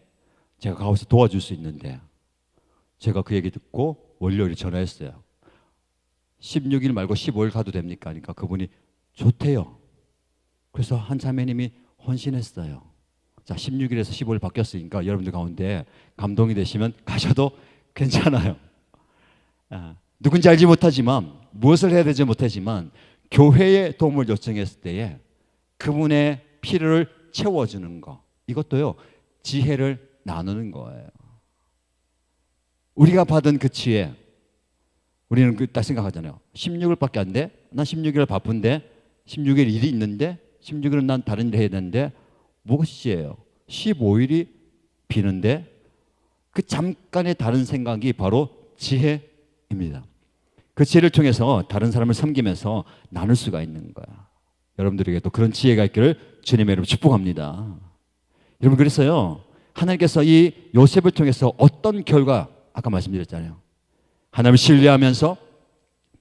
제가 가서 도와줄 수 있는데 제가 그 얘기 듣고 월요일에 전화했어요. 16일 말고 15일 가도 됩니까? 그러니까 그분이 좋대요. 그래서 한 자매님이 헌신했어요. 자, 16일에서 15일 바뀌었으니까 여러분들 가운데 감동이 되시면 가셔도 괜찮아요. 누군지 알지 못하지만 무엇을 해야 되지 못하지만 교회에 도움을 요청했을 때에 그분의 필요를 채워주는 거, 이것도요 지혜를 나누는 거예요. 우리가 받은 그 지혜, 우리는 딱 생각하잖아요. 16일밖에 안 돼? 난 16일 바쁜데 16일 일이 있는데 16일은 난 다른 일 해야 되는데 무엇이 지혜예요? 15일이 비는데 그 잠깐의 다른 생각이 바로 지혜입니다. 그 지혜를 통해서 다른 사람을 섬기면서 나눌 수가 있는 거야. 여러분들에게 또 그런 지혜가 있기를 주님의 이름으로 축복합니다. 여러분 그래서요 하나님께서 이 요셉을 통해서 어떤 결과, 아까 말씀드렸잖아요. 하나님을 신뢰하면서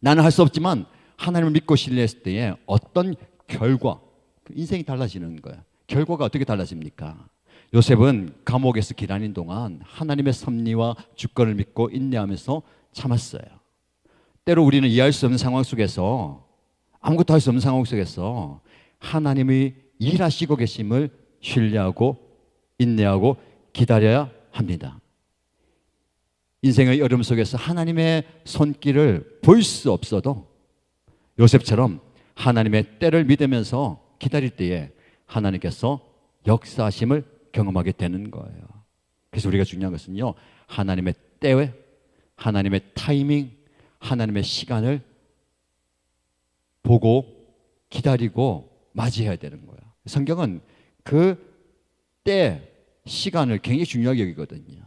나는 할 수 없지만 하나님을 믿고 신뢰했을 때에 어떤 결과, 인생이 달라지는 거예요. 결과가 어떻게 달라집니까? 요셉은 감옥에서 기다리는 동안 하나님의 섭리와 주권을 믿고 인내하면서 참았어요. 때로 우리는 이해할 수 없는 상황 속에서, 아무것도 할 수 없는 상황 속에서 하나님이 일하시고 계심을 신뢰하고 인내하고 기다려야 합니다. 인생의 어려움 속에서 하나님의 손길을 볼 수 없어도 요셉처럼 하나님의 때를 믿으면서 기다릴 때에 하나님께서 역사하심을 경험하게 되는 거예요. 그래서 우리가 중요한 것은요, 하나님의 때에, 하나님의 타이밍, 하나님의 시간을 보고 기다리고 맞이해야 되는 거예요. 성경은 그 때, 시간을 굉장히 중요하게 여기거든요.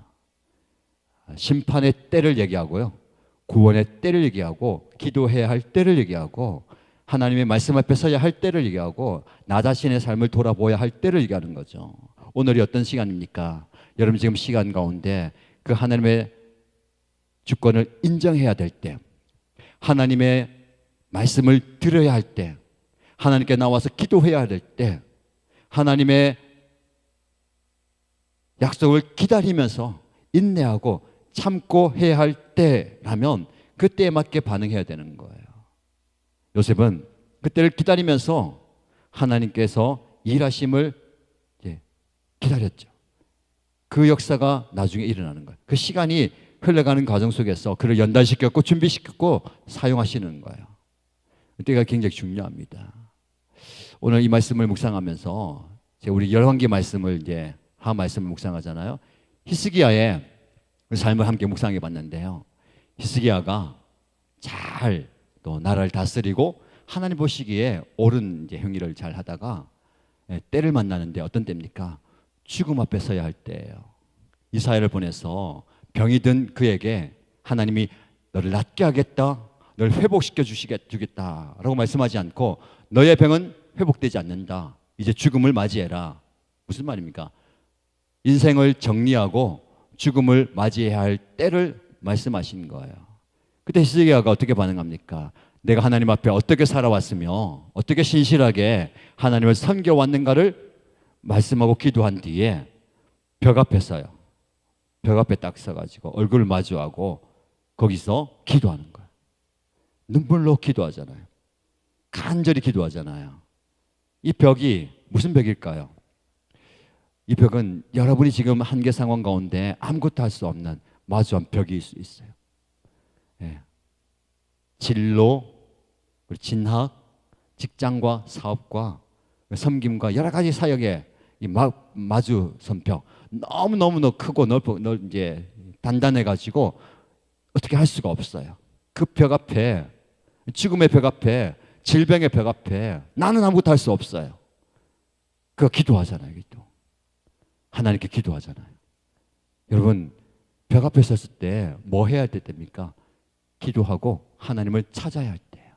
심판의 때를 얘기하고요, 구원의 때를 얘기하고, 기도해야 할 때를 얘기하고, 하나님의 말씀 앞에 서야 할 때를 얘기하고, 나 자신의 삶을 돌아보아야 할 때를 얘기하는 거죠. 오늘이 어떤 시간입니까? 여러분 지금 시간 가운데 그 하나님의 주권을 인정해야 될 때, 하나님의 말씀을 들어야 할 때, 하나님께 나와서 기도해야 될 때, 하나님의 약속을 기다리면서 인내하고 참고 해야 할 때라면 그때에 맞게 반응해야 되는 거예요. 요셉은 그때를 기다리면서 하나님께서 일하심을 기다렸죠. 그 역사가 나중에 일어나는 거예요. 그 시간이 흘러가는 과정 속에서 그를 연단시켰고 준비시켰고 사용하시는 거예요. 때가 굉장히 중요합니다. 오늘 이 말씀을 묵상하면서 우리 열왕기 말씀을 이제 한 말씀을 묵상하잖아요. 히스기야의 삶을 함께 묵상해 봤는데요. 히스기야가 잘 또 나라를 다스리고 하나님 보시기에 옳은 이제 행위를 잘 하다가 때를 만나는데 어떤 때입니까? 죽음 앞에 서야 할 때예요. 이사야를 보내서 병이 든 그에게 하나님이 너를 낫게 하겠다, 너를 회복시켜 주겠다라고 말씀하지 않고 너의 병은 회복되지 않는다. 이제 죽음을 맞이해라. 무슨 말입니까? 인생을 정리하고 죽음을 맞이해야 할 때를 말씀하신 거예요. 그때 히스기야가 어떻게 반응합니까? 내가 하나님 앞에 어떻게 살아왔으며 어떻게 신실하게 하나님을 섬겨왔는가를 말씀하고 기도한 뒤에 벽 앞에 서요. 벽 앞에 딱 서가지고 얼굴을 마주하고 거기서 기도하는 거예요. 눈물로 기도하잖아요. 간절히 기도하잖아요. 이 벽이 무슨 벽일까요? 이 벽은 여러분이 지금 한계 상황 가운데 아무것도 할 수 없는 마주한 벽일 수 있어요. 예. 진로, 진학, 직장과 사업과 섬김과 여러 가지 사역에 이 마주선 벽, 너무 크고 넓고 이제 단단해 가지고 어떻게 할 수가 없어요. 그 벽 앞에, 죽음의 벽 앞에, 질병의 벽 앞에 나는 아무것도 할 수 없어요. 그거 기도하잖아요. 기도. 하나님께 기도하잖아요. 여러분, 벽 앞에 섰을 때 뭐 해야 할 때입니까? 기도하고 하나님을 찾아야 할 때예요.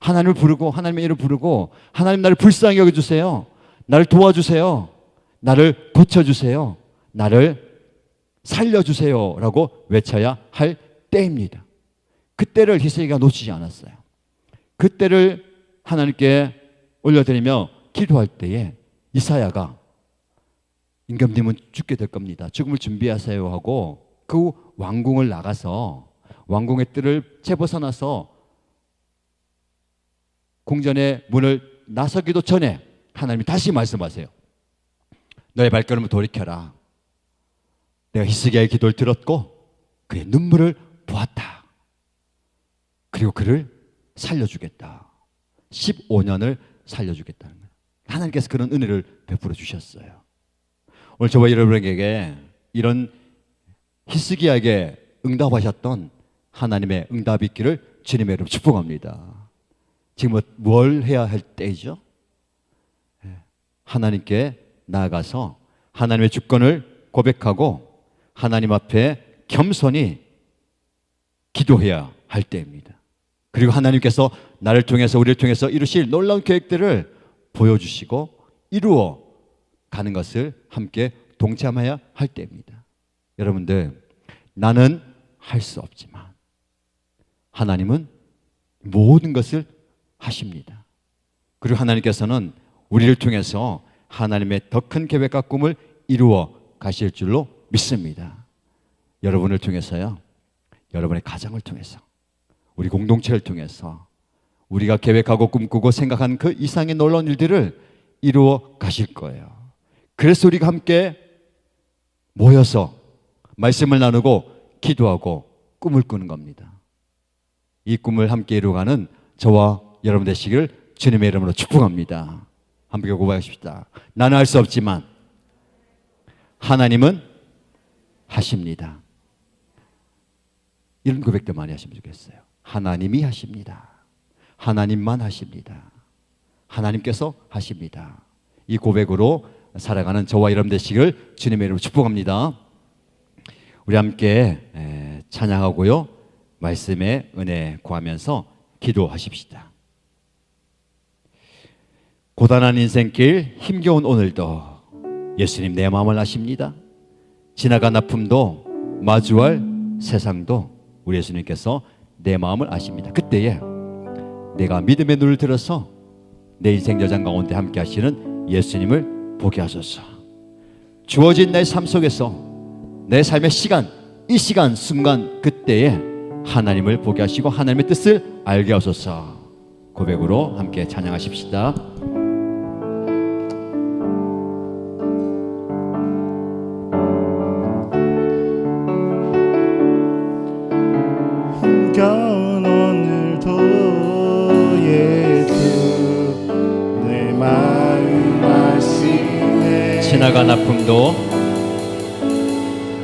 하나님을 부르고 하나님의 이름을 부르고 하나님 나를 불쌍히 여겨주세요. 나를 도와주세요. 나를 고쳐주세요. 나를 살려주세요 라고 외쳐야 할 때입니다. 그때를 히스기야가 놓치지 않았어요. 그때를 하나님께 올려드리며 기도할 때에 이사야가 임금님은 죽게 될 겁니다. 죽음을 준비하세요 하고 그 왕궁을 나가서 왕궁의 뜰을 채벗어나서 궁전의 문을 나서기도 전에 하나님이 다시 말씀하세요. 너의 발걸음을 돌이켜라. 내가 히스기야의 기도를 들었고 그의 눈물을 보았다. 그리고 그를 살려주겠다. 15년을 살려주겠다는 거예요. 하나님께서 그런 은혜를 베풀어 주셨어요. 오늘 저와 여러분에게 이런 히스기야에게 응답하셨던 하나님의 응답 있기를 주님의 이름으로 축복합니다. 지금 뭘 해야 할 때이죠? 하나님께 나아가서 하나님의 주권을 고백하고 하나님 앞에 겸손히 기도해야 할 때입니다. 그리고 하나님께서 나를 통해서 우리를 통해서 이루실 놀라운 계획들을 보여주시고 이루어 가는 것을 함께 동참해야 할 때입니다. 여러분들, 나는 할 수 없지만 하나님은 모든 것을 하십니다. 그리고 하나님께서는 우리를 통해서 하나님의 더 큰 계획과 꿈을 이루어 가실 줄로 믿습니다. 여러분을 통해서요, 여러분의 가정을 통해서, 우리 공동체를 통해서 우리가 계획하고 꿈꾸고 생각한 그 이상의 놀라운 일들을 이루어 가실 거예요. 그래서 우리가 함께 모여서 말씀을 나누고 기도하고 꿈을 꾸는 겁니다. 이 꿈을 함께 이루어가는 저와 여러분 되시기를 주님의 이름으로 축복합니다. 함께 고백하십시다. 나는 할 수 없지만 하나님은 하십니다. 이런 고백도 많이 하시면 좋겠어요. 하나님이 하십니다. 하나님만 하십니다. 하나님께서 하십니다. 이 고백으로 살아가는 저와 여러분 되시기를 주님의 이름으로 축복합니다. 우리 함께 찬양하고요, 말씀의 은혜 구하면서 기도하십시다. 고단한 인생길, 힘겨운 오늘도 예수님 내 마음을 아십니다. 지나간 아픔도 마주할 세상도 우리 예수님께서 내 마음을 아십니다. 그때에 내가 믿음의 눈을 들어서 내 인생 여정 가운데 함께 하시는 예수님을 보게 하소서. 주어진 내 삶 속에서 내 삶의 시간, 이 시간 순간 그때에 하나님을 보게 하시고 하나님의 뜻을 알게 하소서. 고백으로 함께 찬양하십시다. 힘겨운 오늘도 지나간 아픔도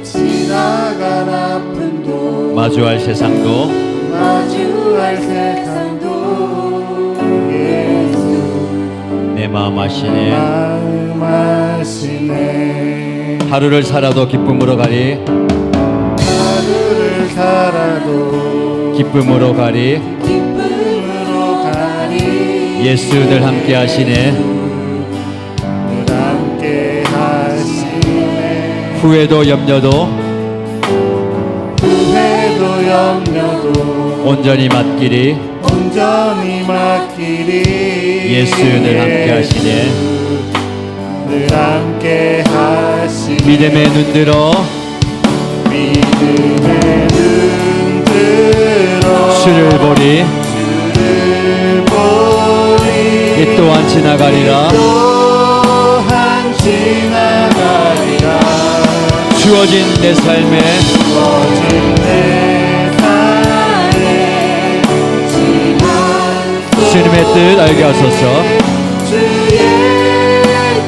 지나간 아픔도 마주할 세상도 마주할 세상도 예수 내 마음 아시네. 마음 아시네. 하루를 살아도 기쁨으로 가리 하루를 살아도 기쁨으로 가리 기쁨으로 가리 예수 늘 함께 하시네. 늘 함께 하시네. 후회도 염려도 후회도 염려도 온전히 맡기리 온전히 맡기리 예수 늘 함께 하시네. 늘 함께 하시네. 믿음의 눈들어 믿음의 눈 들어 주를 보리 주를 보리 이 또한 지나가리라. 또한 지나가리라. 주어진 내 삶에 주어진 내 삶에 지난 주님의 뜻 알게 하소서. 주의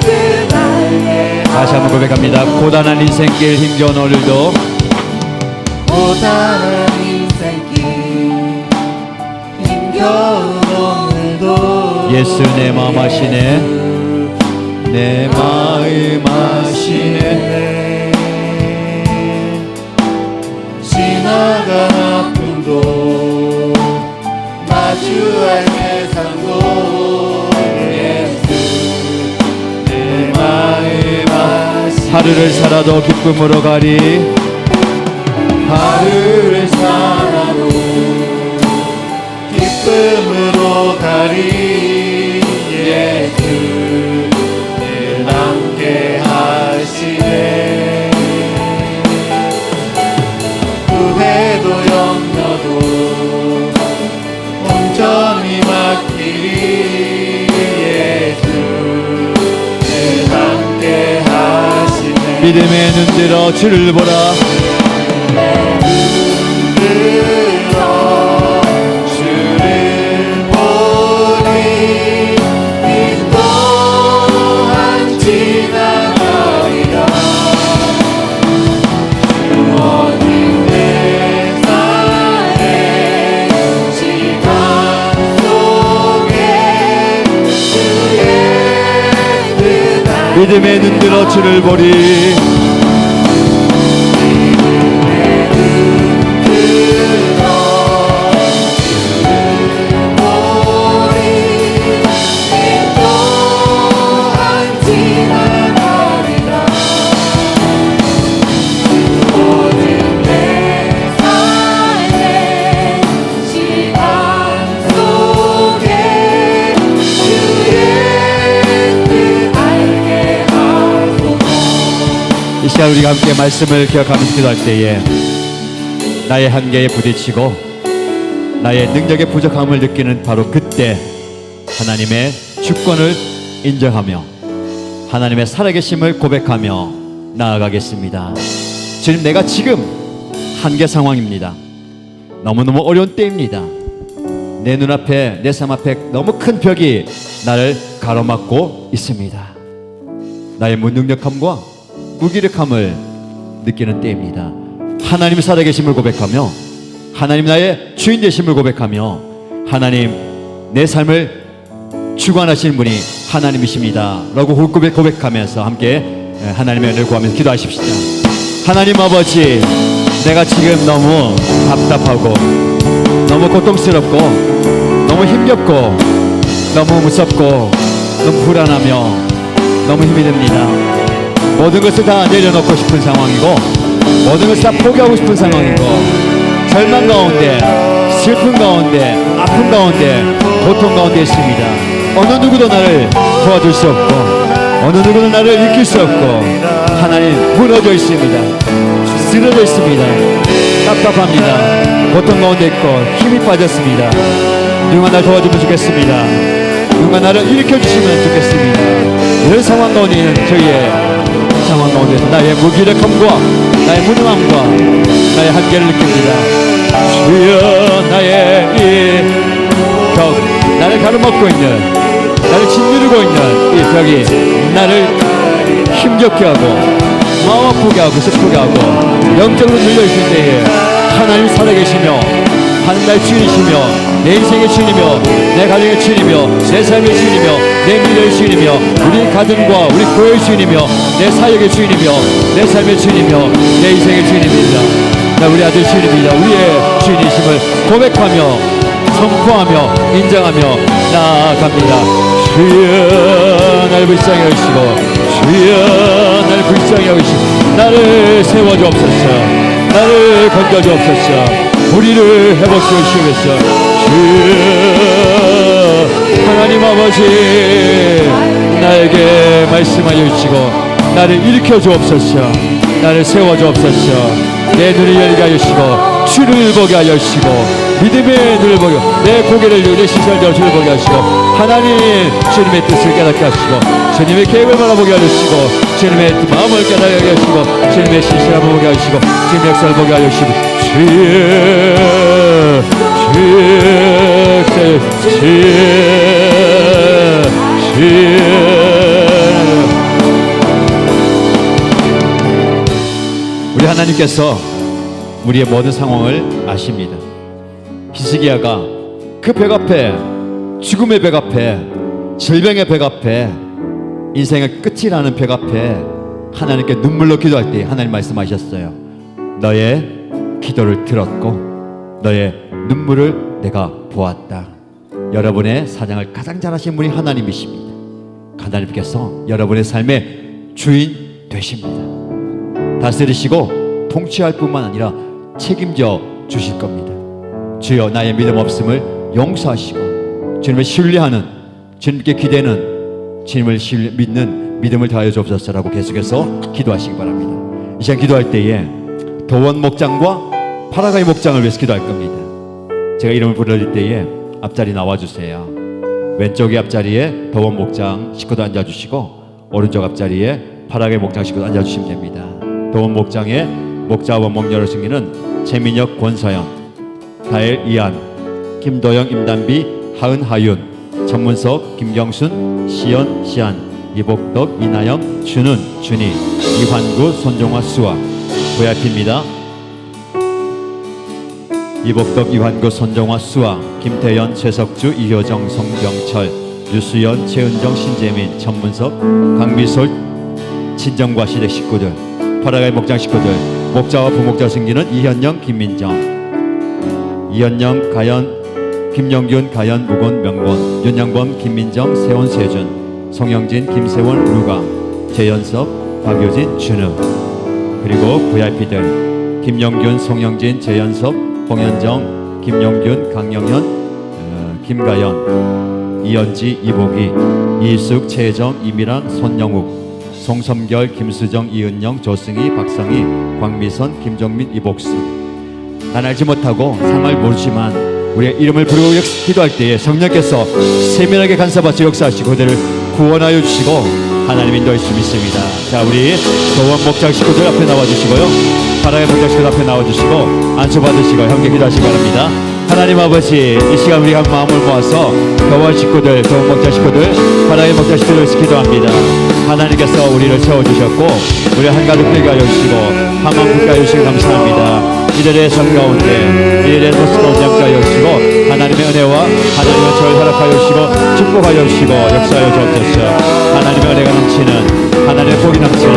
뜻 알게 다시 한번 고백합니다. 고단한 인생길 힘겨운 오늘도 고단한 인생길 힘겨운 오늘도 예수 내 마음 아시네. 내 마음 아시네. 지나간 아픔도 마주할 세상도 예수 내 마음 아시네. 하루를 살아도 기쁨으로 가리 하루를 살아도 기쁨으로 가리 예수 늘 함께 하시네. 후회도 염려도 온전히 맡기리 예수 늘 함께 하시네. 믿음의 눈들어 주를 보라. 들어 주를 보리 이 또한 지나가리라. 주어진 내 삶의 시간 속에 주의 뜻 믿음의 눈들어 주를 보리 이 시간 우리가 함께 말씀을 기억하면서 기도할 때에 나의 한계에 부딪히고 나의 능력의 부족함을 느끼는 바로 그때 하나님의 주권을 인정하며 하나님의 살아계심을 고백하며 나아가겠습니다. 주님, 내가 지금 한계 상황입니다. 너무너무 어려운 때입니다. 내 눈앞에, 내 삶 앞에 너무 큰 벽이 나를 가로막고 있습니다. 나의 무능력함과 무기력함을 느끼는 때입니다. 하나님 살아계심을 고백하며 하나님 나의 주인 되심을 고백하며 하나님 내 삶을 주관하시는 분이 하나님이십니다 라고 고백하면서 함께 하나님의 은혜를 구하면서 기도하십시다. 하나님 아버지, 내가 지금 너무 답답하고 너무 고통스럽고 너무 힘겹고 너무 무섭고 너무 불안하며 너무 힘이 듭니다. 모든 것을 다 내려놓고 싶은 상황이고 모든 것을 다 포기하고 싶은 상황이고 절망 가운데, 슬픔 가운데, 아픔 가운데, 고통 가운데 있습니다. 어느 누구도 나를 도와줄 수 없고 어느 누구도 나를 이길 수 없고 하나님 무너져 있습니다. 쓰러져 있습니다. 답답합니다. 고통 가운데 있고 힘이 빠졌습니다. 누가 날 도와주면 좋겠습니다. 누가 나를 일으켜주시면 좋겠습니다. 이런 상황 가운데 있는 저희의 상황 가운데서 나의 무기력함과 나의 무능함과 나의 한계를 느낍니다. 주여, 나의 이 벽, 나를 가로막고 있는, 나를 짓누르고 있는 이 벽이 나를 힘 힘겹게 하고 마음 아프게 하고 슬프게 하고 영적으로 눌려있을 때에 하나님 살아계시며 하늘날 주인이시며 내 인생의 주인이며 내 가정의 주인이며 내 삶의 주인이며 내 미래의 주인이며 우리 가정과 우리 교회의 주인이며 내 사역의 주인이며 내 삶의 주인이며 내 인생의 주인입니다. 나 우리 아들 주인입니다. 우리의 주인이심을 고백하며 선포하며 인정하며 나아갑니다. 주여 나를 불쌍히 여기시고 주여 나를 불쌍히 여기시고 나를 세워주옵소서. 나를 건져주옵소서. 우리를 회복시키시옵소서. 주여 하나님 아버지 나에게 말씀하여 주시고 나를 일으켜 주옵소서. 나를 세워 주옵소서. 내 눈을 열게 하여 주시고 주를 보게 하여 주시고 믿음의 눈을 보게 내 고개를 내 시선을 들어 주를 보게 하시고 하나님 주님의 뜻을 깨닫게 하시고 주님의 계획을 바라보게 하여 주시고 주님의 마음을 깨닫게 하시고 주님의 실실함을 보게 하시고 주님의 역사를 보게 하여 주시고 우리 하나님께서 우리의 모든 상황을 아십니다. 히스기야가 그 벽 앞에 죽음의 벽 앞에 질병의 벽 앞에 인생의 끝이라는 벽 앞에 하나님께 눈물로 기도할 때 하나님 말씀하셨어요. 너의 기도를 들었고 너의 눈물을 내가 보았다. 여러분의 사정을 가장 잘하신 분이 하나님이십니다. 하나님께서 여러분의 삶의 주인 되십니다. 다스리시고 통치할 뿐만 아니라 책임져 주실 겁니다. 주여 나의 믿음 없음을 용서하시고 주님을 신뢰하는 주님께 기대는 주님을 믿는 믿음을 더하여 주옵소서라고 계속해서 기도하시기 바랍니다. 이 시간 기도할 때에 도원 목장과 파라가이 목장을 위해서 기도할 겁니다. 제가 이름을 부르실 때에 앞자리 나와주세요. 왼쪽의 앞자리에 도원 목장 식구도 앉아주시고 오른쪽 앞자리에 파라가이 목장 식구도 앉아주시면 됩니다. 도원 목장의 목자 원목 여러 승리는 최민혁, 권서영, 다엘, 이한, 김도영, 임단비, 하은, 하윤, 전문석, 김경순, 시연, 시안, 이복덕, 이나영, 준은, 준희, 이환구, 손종화, 수아 VIP입니다. 이복덕, 이환구, 손종화, 수아, 김태연, 최석주, 이효정, 송병철, 유수연, 최은정, 신재민, 전문석, 강미솔, 친정과 시댁 식구들, 파라가이 목장 식구들, 목자와 부목자 승기는 이현영, 김민정, 이현영, 가연, 김영균, 가연, 무곤, 명곤, 윤영범, 김민정, 세원, 세준, 송영진, 김세원, 루강, 재연섭, 박효진, 준우. 그리고 VIP들 김영균, 송영진, 재연섭, 홍현정, 김영균, 강영현, 김가연, 이연지, 이복이, 이숙, 최혜정, 이미랑, 손영욱, 송섬결, 김수정, 이은영, 조승희, 박성희, 광미선, 김정민, 이복수. 난 알지 못하고 상을 모르지만 우리의 이름을 부르고 기도할 때에 성령께서 세밀하게 간섭하시고 역사하시고 그들을 구원하여 주시고 하나님 인도할 수 있습니다. 자, 우리 도원 목장 식구들 앞에 나와주시고요, 파라가이 목장 식구들 앞에 나와주시고 안수받으시고 함께 기도하시기 바랍니다. 하나님 아버지, 이 시간 우리가 마음을 모아서 도원 식구들, 도원 목장 식구들, 파라가이 목장 식구들을 위해서 기도합니다. 하나님께서 우리를 세워주셨고 우리 한가득 되게 하여 주시고 한마음 붙게 하여 주시고 감사합니다. 이들의 삶 가운데 이들의 모습 가운데 함께 하여 주시고 하나님의 은혜와 하나님의 저를 허락하여 주시고 축복하여 주시고 역사하여 주옵소서. 하나님의 은혜가 넘치는, 하나님의 복이 넘치는,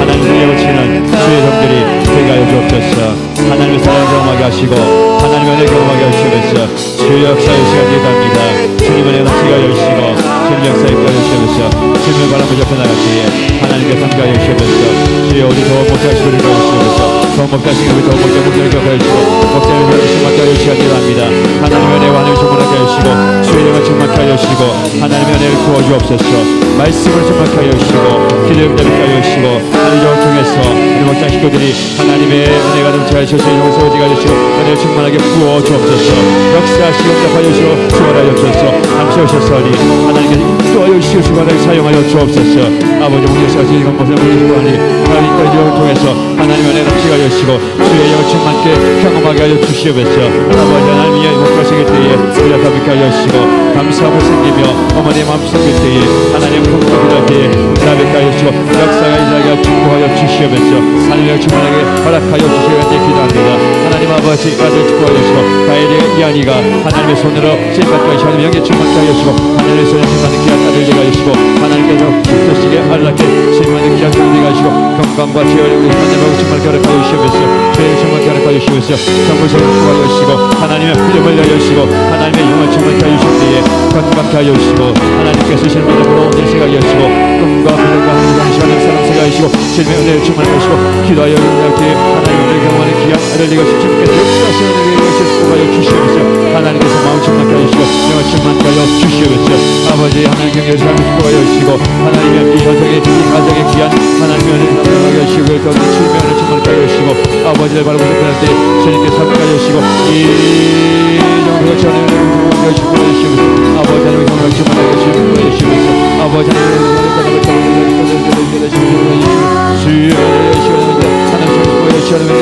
하나님의 능력을 치는 주의 종들이 되게 하여 주옵소서. 하나님의 사랑을 경험하게 하시고 하나님의 은혜 경험하게 하시옵소서. 주의 역사의 시간 기도합니다. 주님의 은혜 넘치게 하여 주시고 주님 역사에 하여 주시옵소서. 주님의 바람을 접해 나가시기에 하나님께서 함께 하여 주시옵소서. 주의 우리 도원 목자식을 하여 주시옵소서. 도원 목자식을 우리 도원 목자를 격하여 주시고 목자를 위하여 충만케 하여 주시기 바랍니다. 하나님의 은혜와 하나님을 충만하게 하여 주시고 주의 이름을 충만케 하여 주시고 하나님의 은혜를 부어주옵소서. 말씀을 충만케 하여 주시고 기도의 응답을 하여 주시고 하나님을 통해서 우리 목자 식구들이 하나님의 은혜가 넘치게 하셔서 이름을 세워지게 하여 주시고 은혜를 충만하게 부어주옵소서. 역사하시고 응답하여 주시고 구원하여 주옵소서. 감사하셨사오니 하나님께서 인도하여 주시고 주관하여 사용하여 주옵소서. 아버지 목자시가 주님 것을 보내주고 하니 하나님까지 통해서 하나님의 은혜를 지가여시고 주의 영을 충만케 경험하게 하여 주시옵소서. 아버지 하나님의 목과 생길 때에 의약하게 하여시고 감사하고 생기며 어머니의 마음 생길 때에 하나님 품고 기도할 때에 응답하게 하여시고 역사가 일하게 축복하여 주시옵소서. 하나님의 충만하게 허락하여 주시옵소서. 기도합니다. 하나님 아버지 아들 축복하여시고 가일의 이한이가 하나님의 손으로 실받게 하시고 하나님의 영에 충만케 하여시고 하나님의 손에 충만한 귀한 아들 되게 하시고 하나님께서 북서시게 안락해 실만한 귀한 종이 되게 하시고 건강과 지혜를 우리 하나님하고 충만케 허락하여 주시옵소서. 죄를 충만케 허락하여 주시옵소서. 정부세를 축복하여시고 하나님의 필름을 내려주시고 하나님의 영을 충만케 하여 주실 때에 건강케 하여 주시고 하나님께서 실만한 부러운 일 생각하시고 꿈과 비전과 하나님과 시간을 사랑 생각하시고 실명의 은혜를 충만케 하시고 기도하여 인도할 때에 하나님의 경험하는 귀한 아들 되게 하시고 주님께서 역사하시는 은혜를 축복하여 주시옵소서. 하나님께서 마음 충만케 하시고 영을 충만케 하여 주시옵소서. 아버지 하나님 경외의 삶을 축복하여 주시고 하나님의 이 가정의 귀한 하나님의 은혜를 감당하게 하시고 가운데 주님의 은혜를 충만케 하여 주시고 아버지를 바라보고 생각할 때 주님께 삶을 하여 주시고 이 정도가 전하는 은혜를 축복하여 주시옵소서. 아버지 하나님의 경험을 충만하게 축복하여 주시옵소서. 아버지 하나님의 은혜를 축복하여 주시옵소서. 주여 하나님 축복하여 주시옵소서.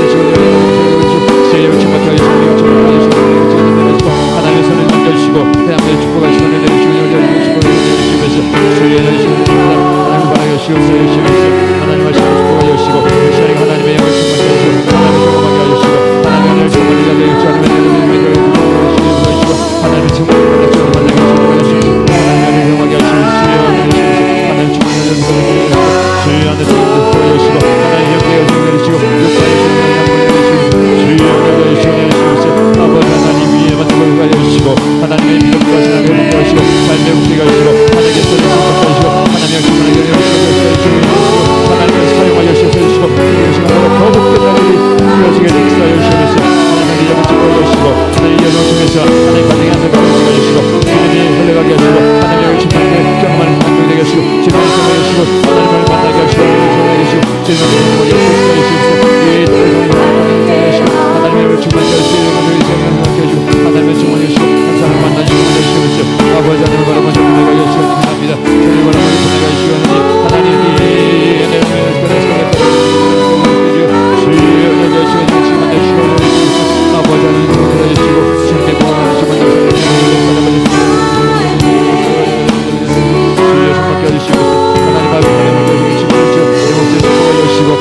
주의 충만케 하여 주시옵소서. 하나님의 손을 만져주시고 하나님의 축복하시고 은혜를 주시옵소서. 주의 하나님 바라게 주시옵소서. 하나님 말씀을 축복하여 주시고 시간에 하나님의 영을 충만케 하시고 하나님의 경험하게 하여 주시고 하나님의 은혜를 충만하게 하여 주시고 하나님의 은혜를 주시고 하나님의 충만을 만나 주시고 하나님의 은혜를 경험하게 하여 주시고 하나님의 충만을 하여 주시고 주의 하나님의 축복하여 주시고 하나님의 영광을 주시고 아버지 하나님 위에 만들어 가주시고 하나님의 믿음과 신앙을 가주시고 삶의 복지가 주시고 하나님의 손을 축복하시고 하나님의 충만하게 하여주시고 하나님을 사용하여 주시고 더 높게 하나님이 이루어지게 역사하여 주시면서 하나님의 영을 축복하시고 하나님의 영을 통해서 하나님 가정의 하나님을 가주시고 주님이 흘러가게 하시고 하나님의 영을 충만하게 경험하는 감동이 되게 하시고 주님을 통하여 주시고 하나님을 만나게 하시고 하나님을 하시고 주님을 통하여 주시고 하나님의 영을 충만하게 하시고 하나님의 충만하게 하시고 한 사람을 만나주시고 하시옵소서. 아버지 하나님을 바라보며 전하게 하시고 감사합니다. 저를 바라보며 전하게 하시고 하나님이 은혜를 아버지 하나님 도와주시고 주님의 공헌을 주시고 주의 손밖에 주시고 하나님 앞에 하나님을 축복하시고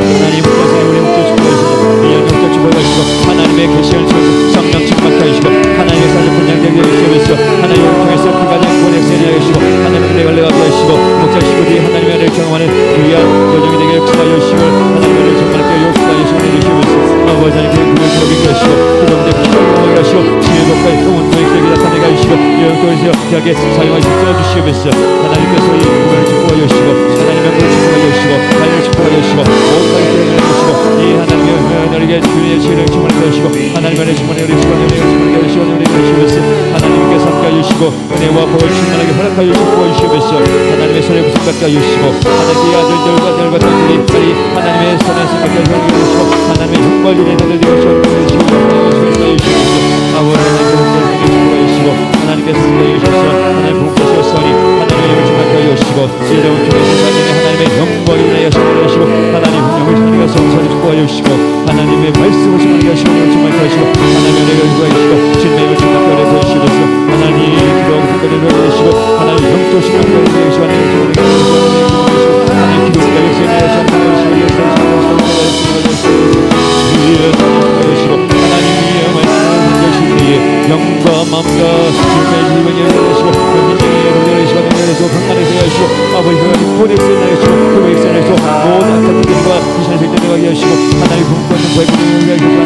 하나님 목자의 우리 목자 축복하시고 이연 목자 축복하시고 하나님의 계시를 성령 충만케 하시고 하나님의 사실 분량되게 하시면서 하나님을 통해서 그 가정 권역세를 하시고 하나님의 은혜를 내가게 하시고 목자 식구들이 하나님의 은혜를 경험하는 귀한 여정이 되게 역사하여 주시고 하나님의 은혜를 정말하게 역사하여 주시면서 아버지 하나님께 구를 들어오게 하시고 기도문에 피하게 하시고 지혜복과 온 도액에게 나타내게 하시고 영통에서 귀하게 사용하시고 써주시면서 하나님께서 이 구를 축복하여 주시고 하나님의 구를 축복하여 주시고 하나님을 축복하여 주시고 모든 것을 주시고 이 하나님의 은혜에게 주의 지혜를 충만하게 하시고 하나님의 은혜를 충만하게 하시고 은혜를 주시면서 하나님께서 함께 하시고 은혜와 복을 충만하게 허락하여 주시옵소서. 하나님의 손에 붙잡게 하여 주시고 하나님의 아들들과 딸들이 하나님의 손에 붙잡게 하여 주시고 하나님의 흉벌 일에 너를 되어주시고 아버지 하나님께서 주시고 하나님께서 주셔서 하나님 복되셨으니 하나님의 영을 충만케 하여 주시고 지혜로운 통해서 하나님의 영광을 내하시고 하나님 영을 하나님과 성사를 축복하여 주시고 하나님의 말씀을 충만케 하시고 영을 충만케 하시고 하나님의 은혜를 구하시고 주님의 영을 충만케 하여 주시옵소서. 하나님 기도하고 특별히 해주시고 하나님 영도 충만케 하여 주시고 하나님 충만케 하여 주시고 하나님 기도가 역사에 하시고 하나님의 말씀을 주실 때에 영과 마음과 주님의 힘을 열어주시고 인생의 여러분을 하시고 능력에서 강단에서 하시고 아버지 하나님 보내서 하시고 그 백성에서 모든 악한 것들과 이산에서 내려가게 하시고 하나님 분권은 발굴을 하시고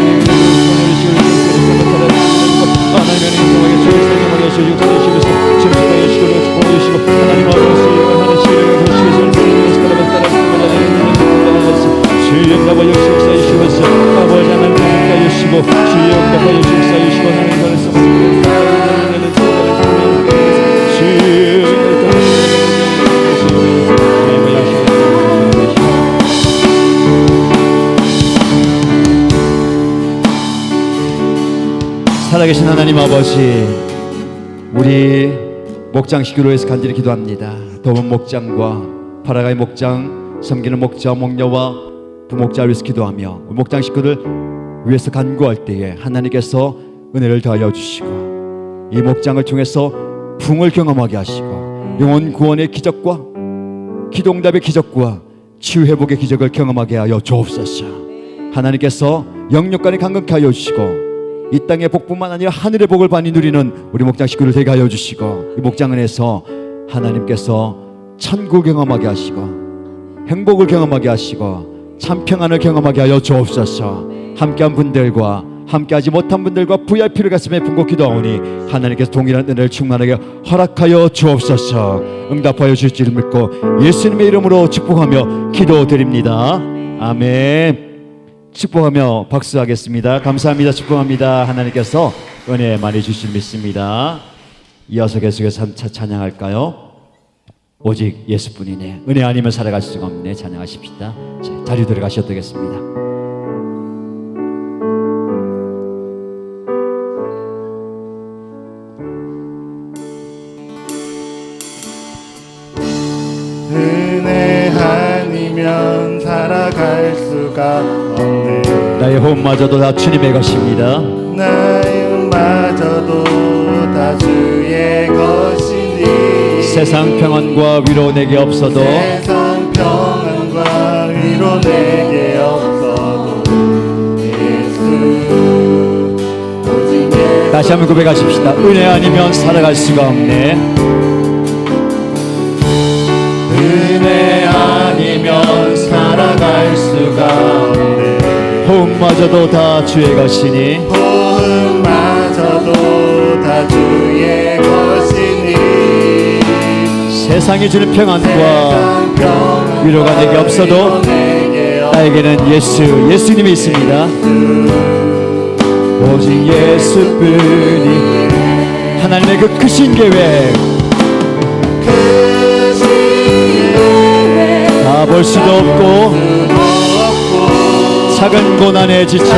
하나님의 하나님의 인생하게 주님의 하시고 육사하시면서 지금부터 하시고 축복하시고 하나님 아버지 하나님 지혜를 하시면서 주의 응답하여 주시옵소서. 아버지 하나님 응답하여 주시고 주의 응답하여 주시옵소서. 하나님 말씀 살아계신 하나님 아버지, 우리 목장식교로에서 간절히 기도합니다. 더운 목장과 파라가의 목장 섬기는 목자 목녀와 부목자를 위해서 기도하며 목장 식구들 위해서 간구할 때에 하나님께서 은혜를 더하여 주시고 이 목장을 통해서 부흥을 경험하게 하시고 영혼 구원의 기적과 기도응답의 기적과 치유 회복의 기적을 경험하게 하여 주옵소서. 하나님께서 영육간에 강건케 하여 주시고 이 땅의 복뿐만 아니라 하늘의 복을 많이 누리는 우리 목장 식구를 되게 하여 주시고 이 목장 안에서 하나님께서 천국을 경험하게 하시고 행복을 경험하게 하시고 참 평안을 경험하게 하여 주옵소서. 함께한 분들과 함께하지 못한 분들과 VIP를 가슴에 품고 기도하오니 하나님께서 동일한 은혜를 충만하게 허락하여 주옵소서. 응답하여 주실 줄 믿고 예수님의 이름으로 축복하며 기도드립니다. 아멘. 축복하며 박수하겠습니다. 감사합니다. 축복합니다. 하나님께서 은혜 많이 주실 믿습니다. 이어서 계속해서 한 차 찬양할까요? 오직 예수뿐이네. 은혜 아니면 살아갈 수가 없네. 찬양하십시다. 자, 자리 들어가셔도 되겠습니다. 은혜 아니면 살아갈 수가 없네. 나의 호흡마저도 다 주님의 것입니다. 나의 마저도 다 주의 것이니 세상 평안과 위로 내게 없어도 세상 평안과 위로 내게 없어도 예수 오직 예수. 다시 한번 고백하십시다. 은혜 아니면 살아갈 수가 없네. 은혜 아니면 살아갈 수가 없네. 호흡마저도 다 주의 것이니 호흡마저도 다 주의 것이니 세상이 주는 평안과 위로가 내게 없어도 나에게는 예수님이 있습니다. 오직 예수뿐이 하나님의 그 크신 계획 다 볼 수도 없고 작은 고난에 지쳐도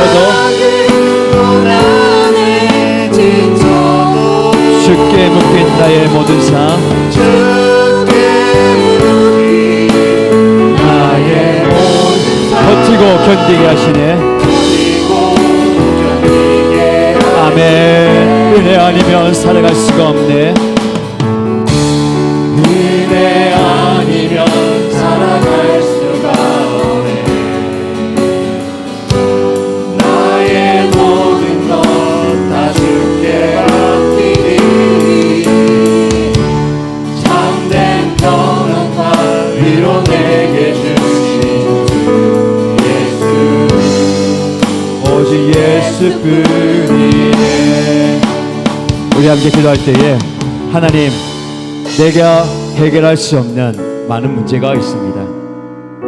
주께 묶인 나의 모든 삶 버티고 견디게 하시네. 아멘. 은혜 아니면 살아갈 수가 없네. 은혜 아니면 살아갈 수가 없네. 나의 모든 것 다 주께 맡기니 참된 평안과 위로 내게 주신 주 예수 오직 예수뿐이네. 우리 함께 기도할 때에 하나님 내가 해결할 수 없는 많은 문제가 있습니다.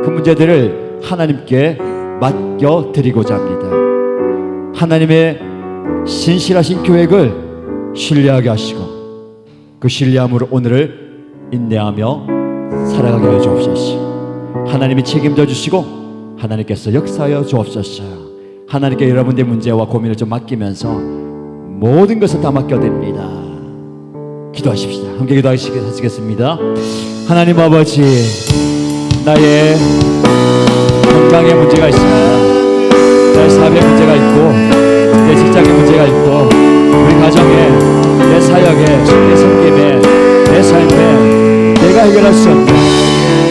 그 문제들을 하나님께 맡겨드리고자 합니다. 하나님의 신실하신 계획을 신뢰하게 하시고 그 신뢰함으로 오늘을 인내하며 살아가게 하여 주옵소서. 하나님이 책임져 주시고 하나님께서 역사하여 주옵소서. 하나님께 여러분들의 문제와 고민을 좀 맡기면서 모든 것을 다 맡겨드립니다. 기도하십시다. 함께 기도하시겠습니다. 하나님 아버지, 나의 건강에 문제가 있습니다. 내 삶에 문제가 있고 내 직장에 문제가 있고 우리 가정에 내 사역에 내 섬김에 내 삶에 내가 해결할 수 없는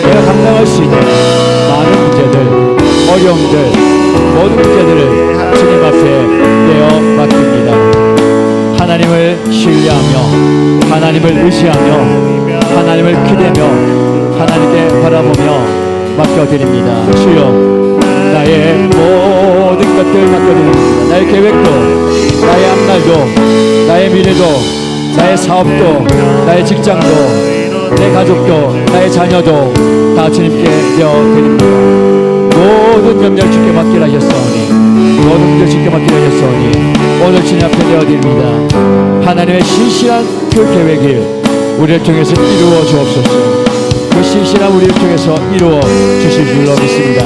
내가 감당할 수 있는 많은 문제들 어려움들 모든 문제들을 주님 앞에 내어 맡깁니다. 하나님을 신뢰하며 하나님을 의지하며 하나님을 기대며 하나님께 바라보며 맡겨드립니다. 주여 나의 모든 것들을 맡겨드립니다. 나의 계획도 나의 앞날도 나의 미래도 나의 사업도 나의 직장도 내 가족도 나의 자녀도 다 주님께 드립니다. 모든 염려를 주께 맡기라 하셨사오니 모든 문제를 주께 맡기라 하셨사오니 오늘 주님 앞에 내어드립니다. 하나님의 신실한 그 계획을 우리를 통해서 이루어 주옵소서. 그 신실한 우리를 통해서 이루어 주실 줄로 믿습니다.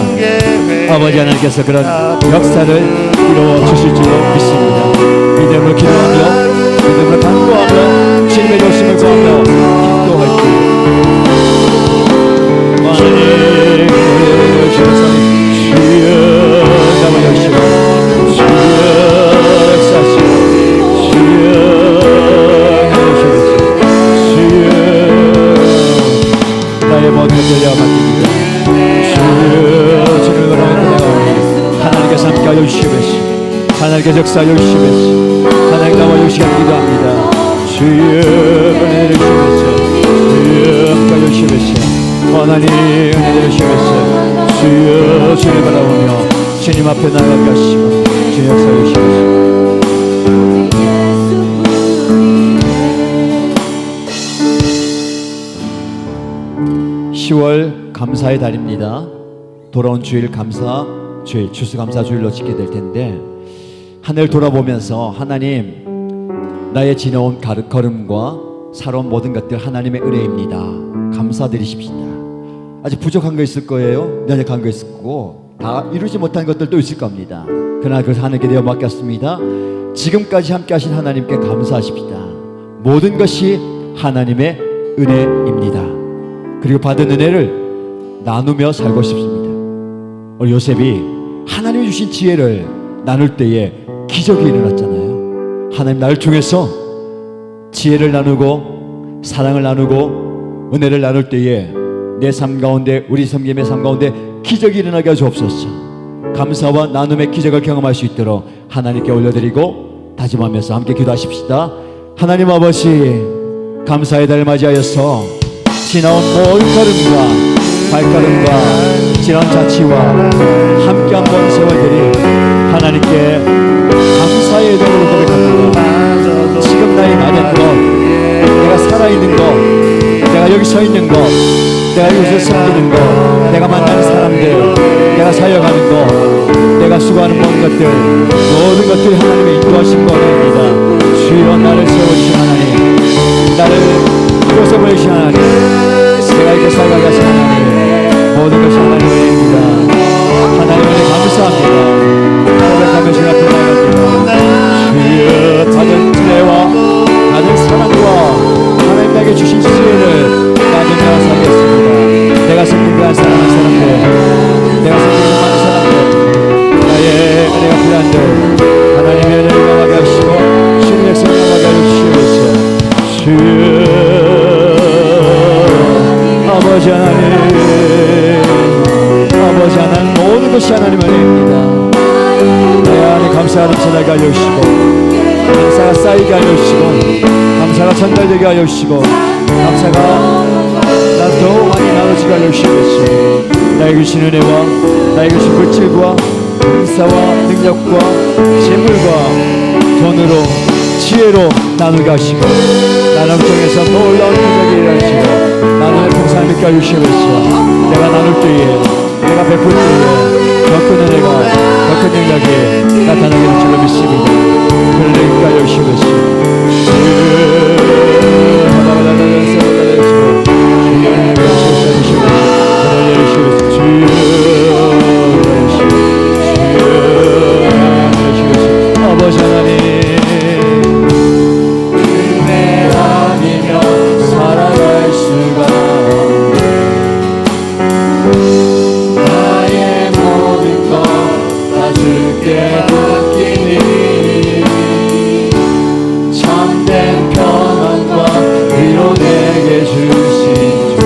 아버지 하나님께서 그런 역사를 이루어 주실 줄로 믿습니다. 믿음으로 기도하며 믿음으로 간구하며 주님의 도심을 구하며 기도할 때 하나님 주여 역사하여 주시옵소서. 하나님께 역사하여 주시옵소서. 하나님 나와 주시간 기도합니다. 주여 은혜 주시옵소서. 주여 함께하여 주시옵소서. 하나님 은혜 주시옵소서. 주여 주님 바라보며 주님 앞에 나아가게 하시고 주님 역사하여 주시옵소서. 10월 감사의 달입니다. 돌아온 주일 감사 주일, 추수감사 주일로 지게 될 텐데 한 해를 돌아보면서 하나님 나의 지나온 걸음과 살아온 모든 것들 하나님의 은혜입니다. 감사드리십시다. 아직 부족한 거 있을 거예요. 연약한 거 있을 거고 다 이루지 못한 것들도 있을 겁니다. 그러나 그것을 하나님께 내어 맡겼습니다. 지금까지 함께 하신 하나님께 감사하십시다. 모든 것이 하나님의 은혜입니다. 그리고 받은 은혜를 나누며 살고 싶습니다. 우리 요셉이 하나님이 주신 지혜를 나눌 때에 기적이 일어났잖아요. 하나님 나를 통해서 지혜를 나누고 사랑을 나누고 은혜를 나눌 때에 내 삶 가운데 우리 섬김의 삶 가운데 기적이 일어나게 하시옵소서. 감사와 나눔의 기적을 경험할 수 있도록 하나님께 올려드리고 다짐하면서 함께 기도하십시다. 하나님 아버지 감사의 달을 맞이하여서 지나온 모든 걸음과 발걸음과 지나온 자치와 함께한 본 세월들이 하나님께 감사의 의도로 고백합니다. 지금 나의 많은 것, 내가 살아있는 것, 내가 여기 서 있는 것, 내가 이곳을 섬기는 것, 내가 만나는 사람들, 내가 사역하는 것, 내가 수고하는 모든 것들이 하나님의 인도하신 것입니다. 주여 나를 세워주신 하나님, 나를 이곳에 보내주신 하나님, 내가 이렇게 살아가게 하신 하나님, 모든 것이 하나님의 은혜입니다. 하나님의 감사합니다. 고백하며 주님 앞에 나갑니다. 주여 받은 은혜와 받은 사랑과 하나님 나에게 주신 지혜를 나누며 살겠습니다. 내가 섬기는 사랑하는 사람들, 내가 섬기는 많은 사람들, 나의 은혜가 필요한들 하나님의 은혜를 경험하게 하시고 주님의 성령을 경험하게 하시옵소서. 주여 아버지 하나님, 아버지 하나님, 모든 것이 하나님의 은혜입니다. 내 안에 감사가 넘쳐나게 하여 주시고 감사가 쌓이게 하여 주시고 감사가 전달되게 하여 주시고 감사가 나 더 많이 나눠지게 하여 주시옵소서. 나에게 주신 은혜와 나에게 주신 물질과 은사와 능력과 재물과 돈으로 지혜로 나누게 하시고 나눔 통해서 놀라운 기적이 일어나시고 나눔의 풍성함을 믿게 하여 주시옵소서. 내가 나눌 때에 내가 베풀 때에 더 큰 은혜가 더 큰 능력이 나타나게 될 줄로 믿습니다. 그를 믿게 하여 주시옵소서. 아버지 하나님 은혜 아니면 살아갈 수가 나의 모든 것 다 주께 맡기니 참된 평안과 위로 내게 주신 주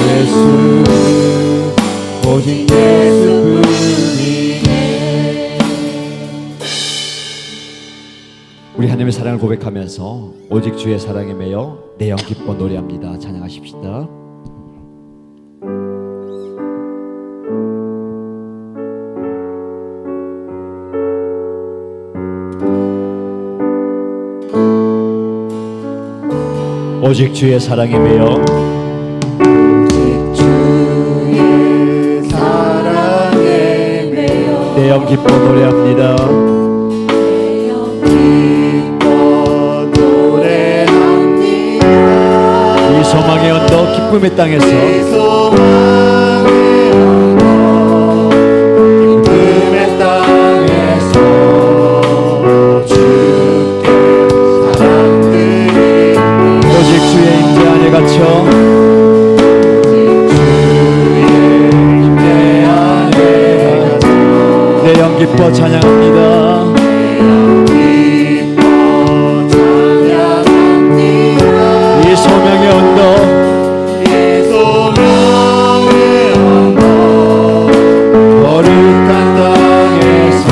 예수 오직 예수뿐이네. 우리 하나님의 사랑을 고백하면서 오직 주의 사랑에 매여 내 영 기뻐 노래합니다. 찬양하십시다. 오직 주의 사랑에 매여 내 영 기뻐 노래합니다. 이 소망의 언덕 기쁨의 땅에서 기쁨의 땅에서 주께 사랑드리니 오직 주의 임재 안에 갇혀 내 영 기뻐 찬양합니다. 이 소명의 언덕 거룩한 땅에서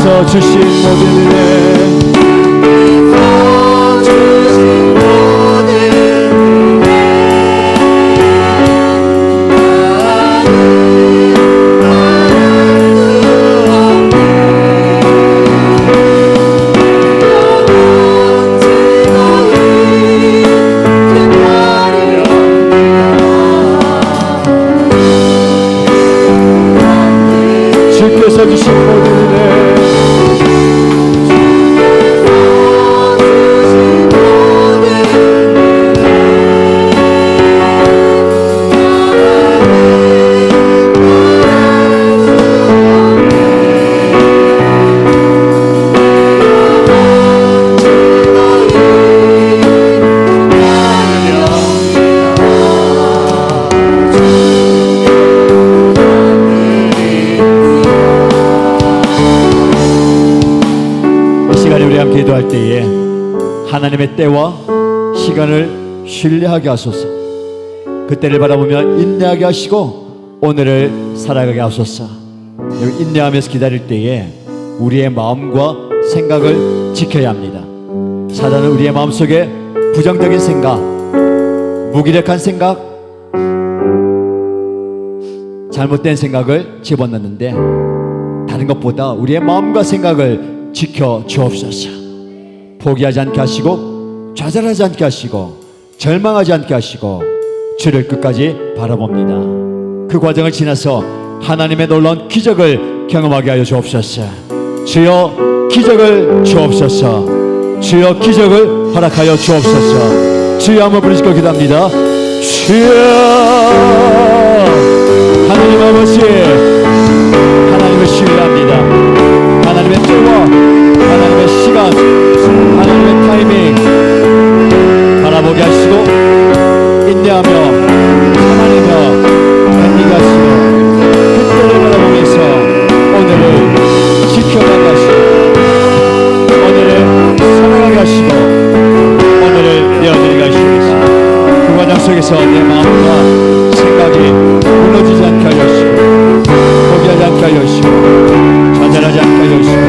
주께서 주신 모든 은혜 주께서 주신 모든 은혜 우리 함께 기도할 때에 하나님의 때와 시간을 신뢰하게 하소서. 그때를 바라보며 인내하게 하시고 오늘을 살아가게 하소서. 인내하면서 기다릴 때에 우리의 마음과 생각을 지켜야 합니다. 사단은 우리의 마음속에 부정적인 생각, 무기력한 생각, 잘못된 생각을 집어넣는데 다른 것보다 우리의 마음과 생각을 지켜 주옵소서. 포기하지 않게 하시고 좌절하지 않게 하시고 절망하지 않게 하시고 주를 끝까지 바라봅니다. 그 과정을 지나서 하나님의 놀라운 기적을 경험하게 하여 주옵소서. 주여 기적을 주옵소서. 주여 기적을 허락하여 주옵소서. 주여 한번 부르시고 기도합니다. 주여 하나님 아버지, 하나님을 신뢰합니다. 하나님의 때와 하나님의 시간, 하나님의 타이밍 바라보게 하시고 인내하며 참아내며 견디게 하시고 그때를 바라보면서 오늘을 지켜가게 하시고 오늘을 살아가게 하시고 오늘을 내어드리게 하시옵소서. 그 과정 속에서 내 마음과 생각이 무너지지 않게 하여 주시고 포기하지 않게 하여 주시고 좌절하지 않게 하여 주시고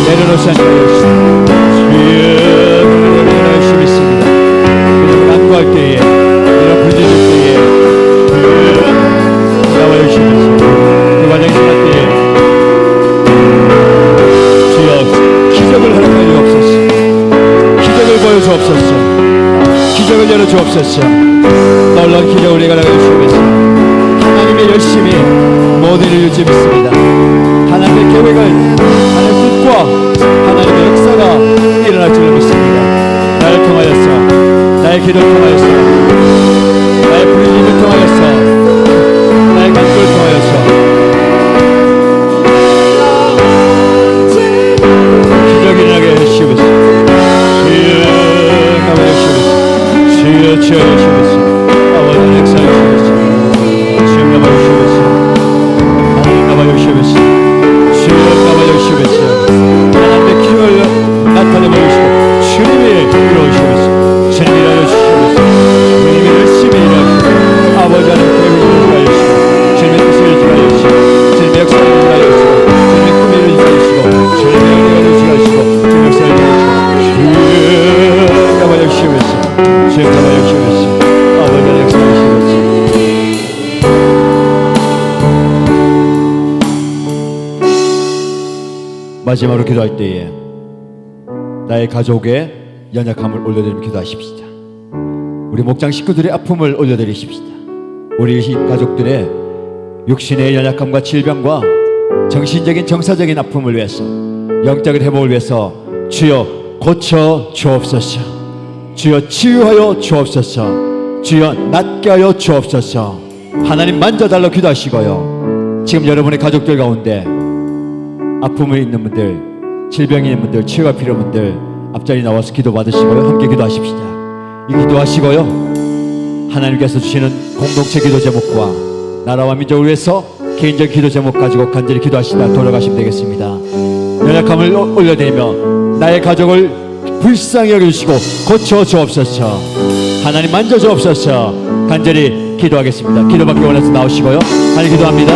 내려놓지 않게 하여 주시고 주여 열심히 있습니다. 그들을 안고할 때에 이런 부딪힐 때에 주여 나와 열심히 있습니다. 그 과정이 지날 때에 주여 기적을 허락하여 주옵소서. 기적을 보여주옵소서. 기적을 열어주옵소서. 놀라운 기적을 우리가 허락하여 주시옵소서. 하나님의 열심히 모든 일을 유지 믿습니다. 하나님의 계획을, 하나님의 뜻과 하나님의 역사가 일어날 줄을 믿습니다. 나를 통하여서, 나의 기도를 통하여서, 나의 부르심을 통하여서, 나의 간구를 통하여서 기적이 일어나게 하시옵소서. 주여 감사하시옵소서. 주여 주여 아버지 역사하시옵소서. 주여 감사하시옵소서. 하나님 감사하시옵소서. 주여 감사하시옵소서. 하나님의 기적을 나타내 보이시고 주님이 이루어주시옵소서. 주님이 일하시옵소서. 주님이 열심히 일하시고 아버지 하나님 계획을 이루어주시고 주님의 뜻을 이루어주시고 주님의 역사를 이루어주시고 주님의 꿈을 이루어주시고 주님의 은혜를 이루어주시고 주님의 역사를 이루어주시고 주여 감사하시옵소서. 주여 감사하시옵소서. 아버지 하나님 역사하시옵소서. 마지막으로 기도할 때에 나의 가족의 연약함을 올려드리며 기도하십시다. 우리 목장 식구들의 아픔을 올려드리십시다. 우리 가족들의 육신의 연약함과 질병과 정신적인 정사적인 아픔을 위해서 영적인 회복을 위해서 주여 고쳐 주옵소서. 주여 치유하여 주옵소서. 주여 낫게 하여 주옵소서. 하나님 만져달라고 기도하시고요. 지금 여러분의 가족들 가운데 아픔이 있는 분들, 질병이 있는 분들, 치유가 필요한 분들 앞자리 나와서 기도 받으시고요. 함께 기도하십시다. 이 기도하시고요. 하나님께서 주시는 공동체 기도 제목과 나라와 민족을 위해서 개인적 기도 제목 가지고 간절히 기도하시다 돌아가시면 되겠습니다. 연약함을 올려드리며 나의 가족을 불쌍히 여겨주시고 고쳐 주옵소서. 하나님 만져 주옵소서. 간절히 기도하겠습니다. 기도받기 원해서 나오시고요. 하나님 기도합니다.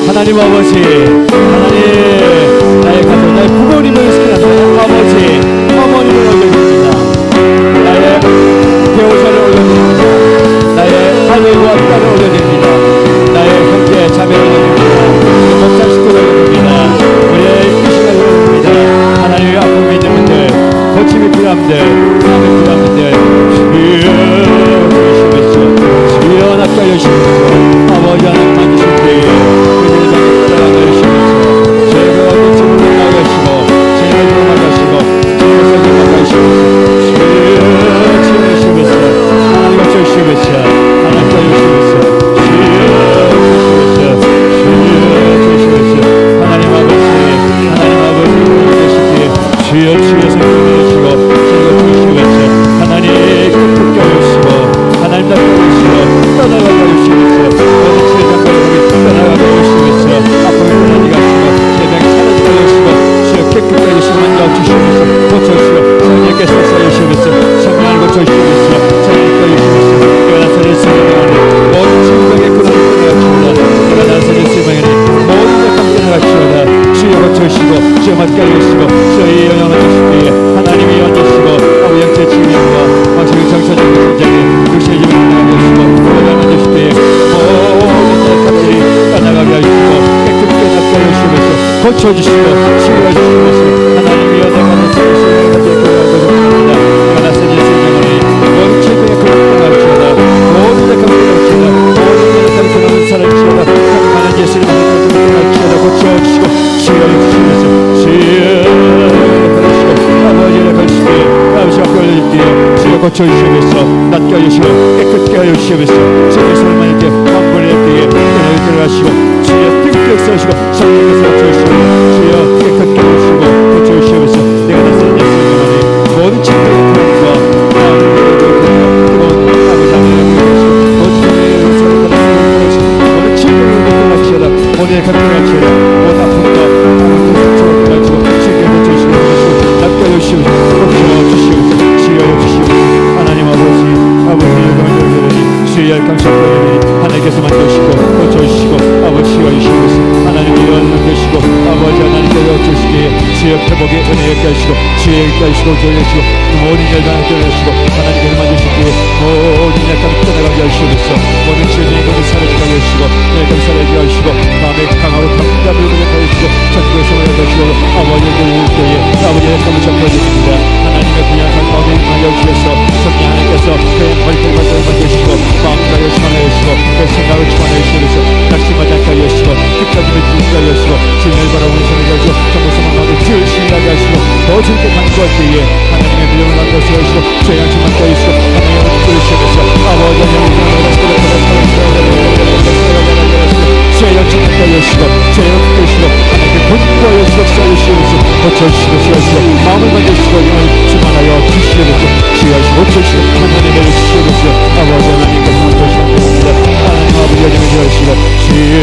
하나님 아버지, 하나님 나의 가족, 나의 부모님을 시켜놨어요. 아버지, 어머님을 올려드립니다. 나의 배우자를 올려드립니다. 나의 아들과 딸을 올려드립니다. 나의 형제 자매를 올려드립니다. 목자 식구를 올려드립니다. 우리의 귀신을 올려드립니다. 하나님의 아픔이 있는 분들, 고침이 필요한 분들, 마음이 필요한 분들, 주여 낫게 여시옵소서. 아버지 하나님 만드실 때에 그들을 향해 따라가 여시옵소서. 죄가 어딘지 물러나게 하시고 죄를 물러나게 하시고 죄를 생각나게 하시옵소서. 주여 여시옵소서. 하나님 여시옵소서. 하나님 여시옵소서. 주여 하나님 아버지 계시기에 주여 생명을 주시고 주여 주시옵소서. 하나님 끝끝 하시고 하나님 답게 하시고 떠나가게 하시옵소서. 어느 세상을 떠나가게 하시옵소서. 아픔이 떠나게 하시고 세상이 사라지게 하시고 주여 깨끗하게 하시고 만져 주시옵소서. 고쳐주시고 성령께서 역사하시옵소서. 성령을 고쳐주시옵소서. 성령께 하시옵소서. 내가 나서는 세상에 모든 질병의 근원을 떠나가시오다. 내가 나서는 세상에 모든 약함 떠나가시오다. 주여 고쳐주시고 주여 맡게 하시고 주의 영향을 주시기에 하나님이 연주시고 아버지 영체 치유와 왕성의 정서적인 심장에 육체의 힘을 떠나가게 하시고 영향을 주시기에 모든 약함들이 떠나가게 하시고 깨끗하게 낫게 하시면서 고쳐주시고 치유해 주시면서 하나님이 연약함을 주시고 하나님께 내가 나서는 세상에 모든 질병의 근원을 떠나가시오다. 모든 약함을 떠나가시오다. 모든 약함을 떠나는 사람을 주시오다. 하나님 예수님을 떠나가시오다. 고쳐주시고 치유해 주시면서 아버지를 거치게 아버지 앞에 올려줄게요. 주여 고쳐주시면서 낫게 하시고 깨끗게 하시면서 주의 손을 이렇게 왕벌의 때에 떠나게 들어가시고 주여 등격 서시고 성령께서 고쳐주시고 주여 깨끗게 하시고 고쳐주시면서 내가 나서는 예수님 안에 모든 질병의 근원과 마음의 뜨거운 아버지 하나님을 하시고 모든 성령의 용서를 받아주시고 모든 질병을 끝나시오다. 모든 감정을 하시오다. 모든 아픔과 모든 상처를 끝나시고 주께 고쳐주시고 주시옵소서. 고쳐주시옵소서. 치유하여 하나님 아버지 영광을 돌리니 주의 감사드리니 하나님께서 만드시고 고쳐주시고 아버지 치유하시옵소서. 하나님이 연락 되시고 아버지 하나님께서 고쳐주시기에 주의 회복의 은혜에 하시고 주의 하시고 도와주시고 모든 열방을 떠나시고 하나님께서 만드시기에 모든 약함을 떠나가게 하시옵소서. 모든 질병의 것을 사라지게 하시고 약함을 사라지게 하시고 마음에 강하고 감감을 하시고 천국의 성을 하시고 아버지의 때에 아버지의 약함을 잡혀주십니다. 하나님의 그냥 가운데 임하여주셔서 성령 하나님께서 그의 머리털 만드시고 마음과 열심을 하시고 그 생각을 충만하시면서 낙심하지 않게 하시고 끝까지 믿게 하시고 주님을 바라보는 손을 열고 정보성을 마음에 지으시게 하시고 더 즐겁게 간구할 때에 하나님의 믿음을 만들어서 하시고 죄양 충만케 하시고 하나님을 부르시면서 아버지 하나님의 죄양 충만케 하시고 죄양 부르시고 하나님의 권고하여 주시옵소서. 고쳐주시고 주시옵소서. 마음을 만드시고 영을 충만하여 주시옵소서. 주시옵소서. 고쳐주시고 하나님을 주시옵소서. 아버지 하나님께서 만드시옵소서. 하나님 아버지 영을 주시고 주여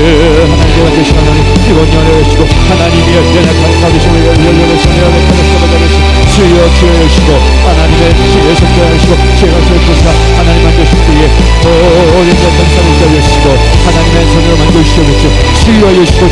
하나님께 만드시고 하나님 이번 연애 하시고 하나님이 연약한 가르침을 열려내 성령을 가르쳐받아내시고 주여 주시고 하나님의 주의 성령하시고 주의가 주옵소서. 하나님 만드시기에 모든 것을 살리시고 하나님의 손으로 만드시옵소서. 주여 주시고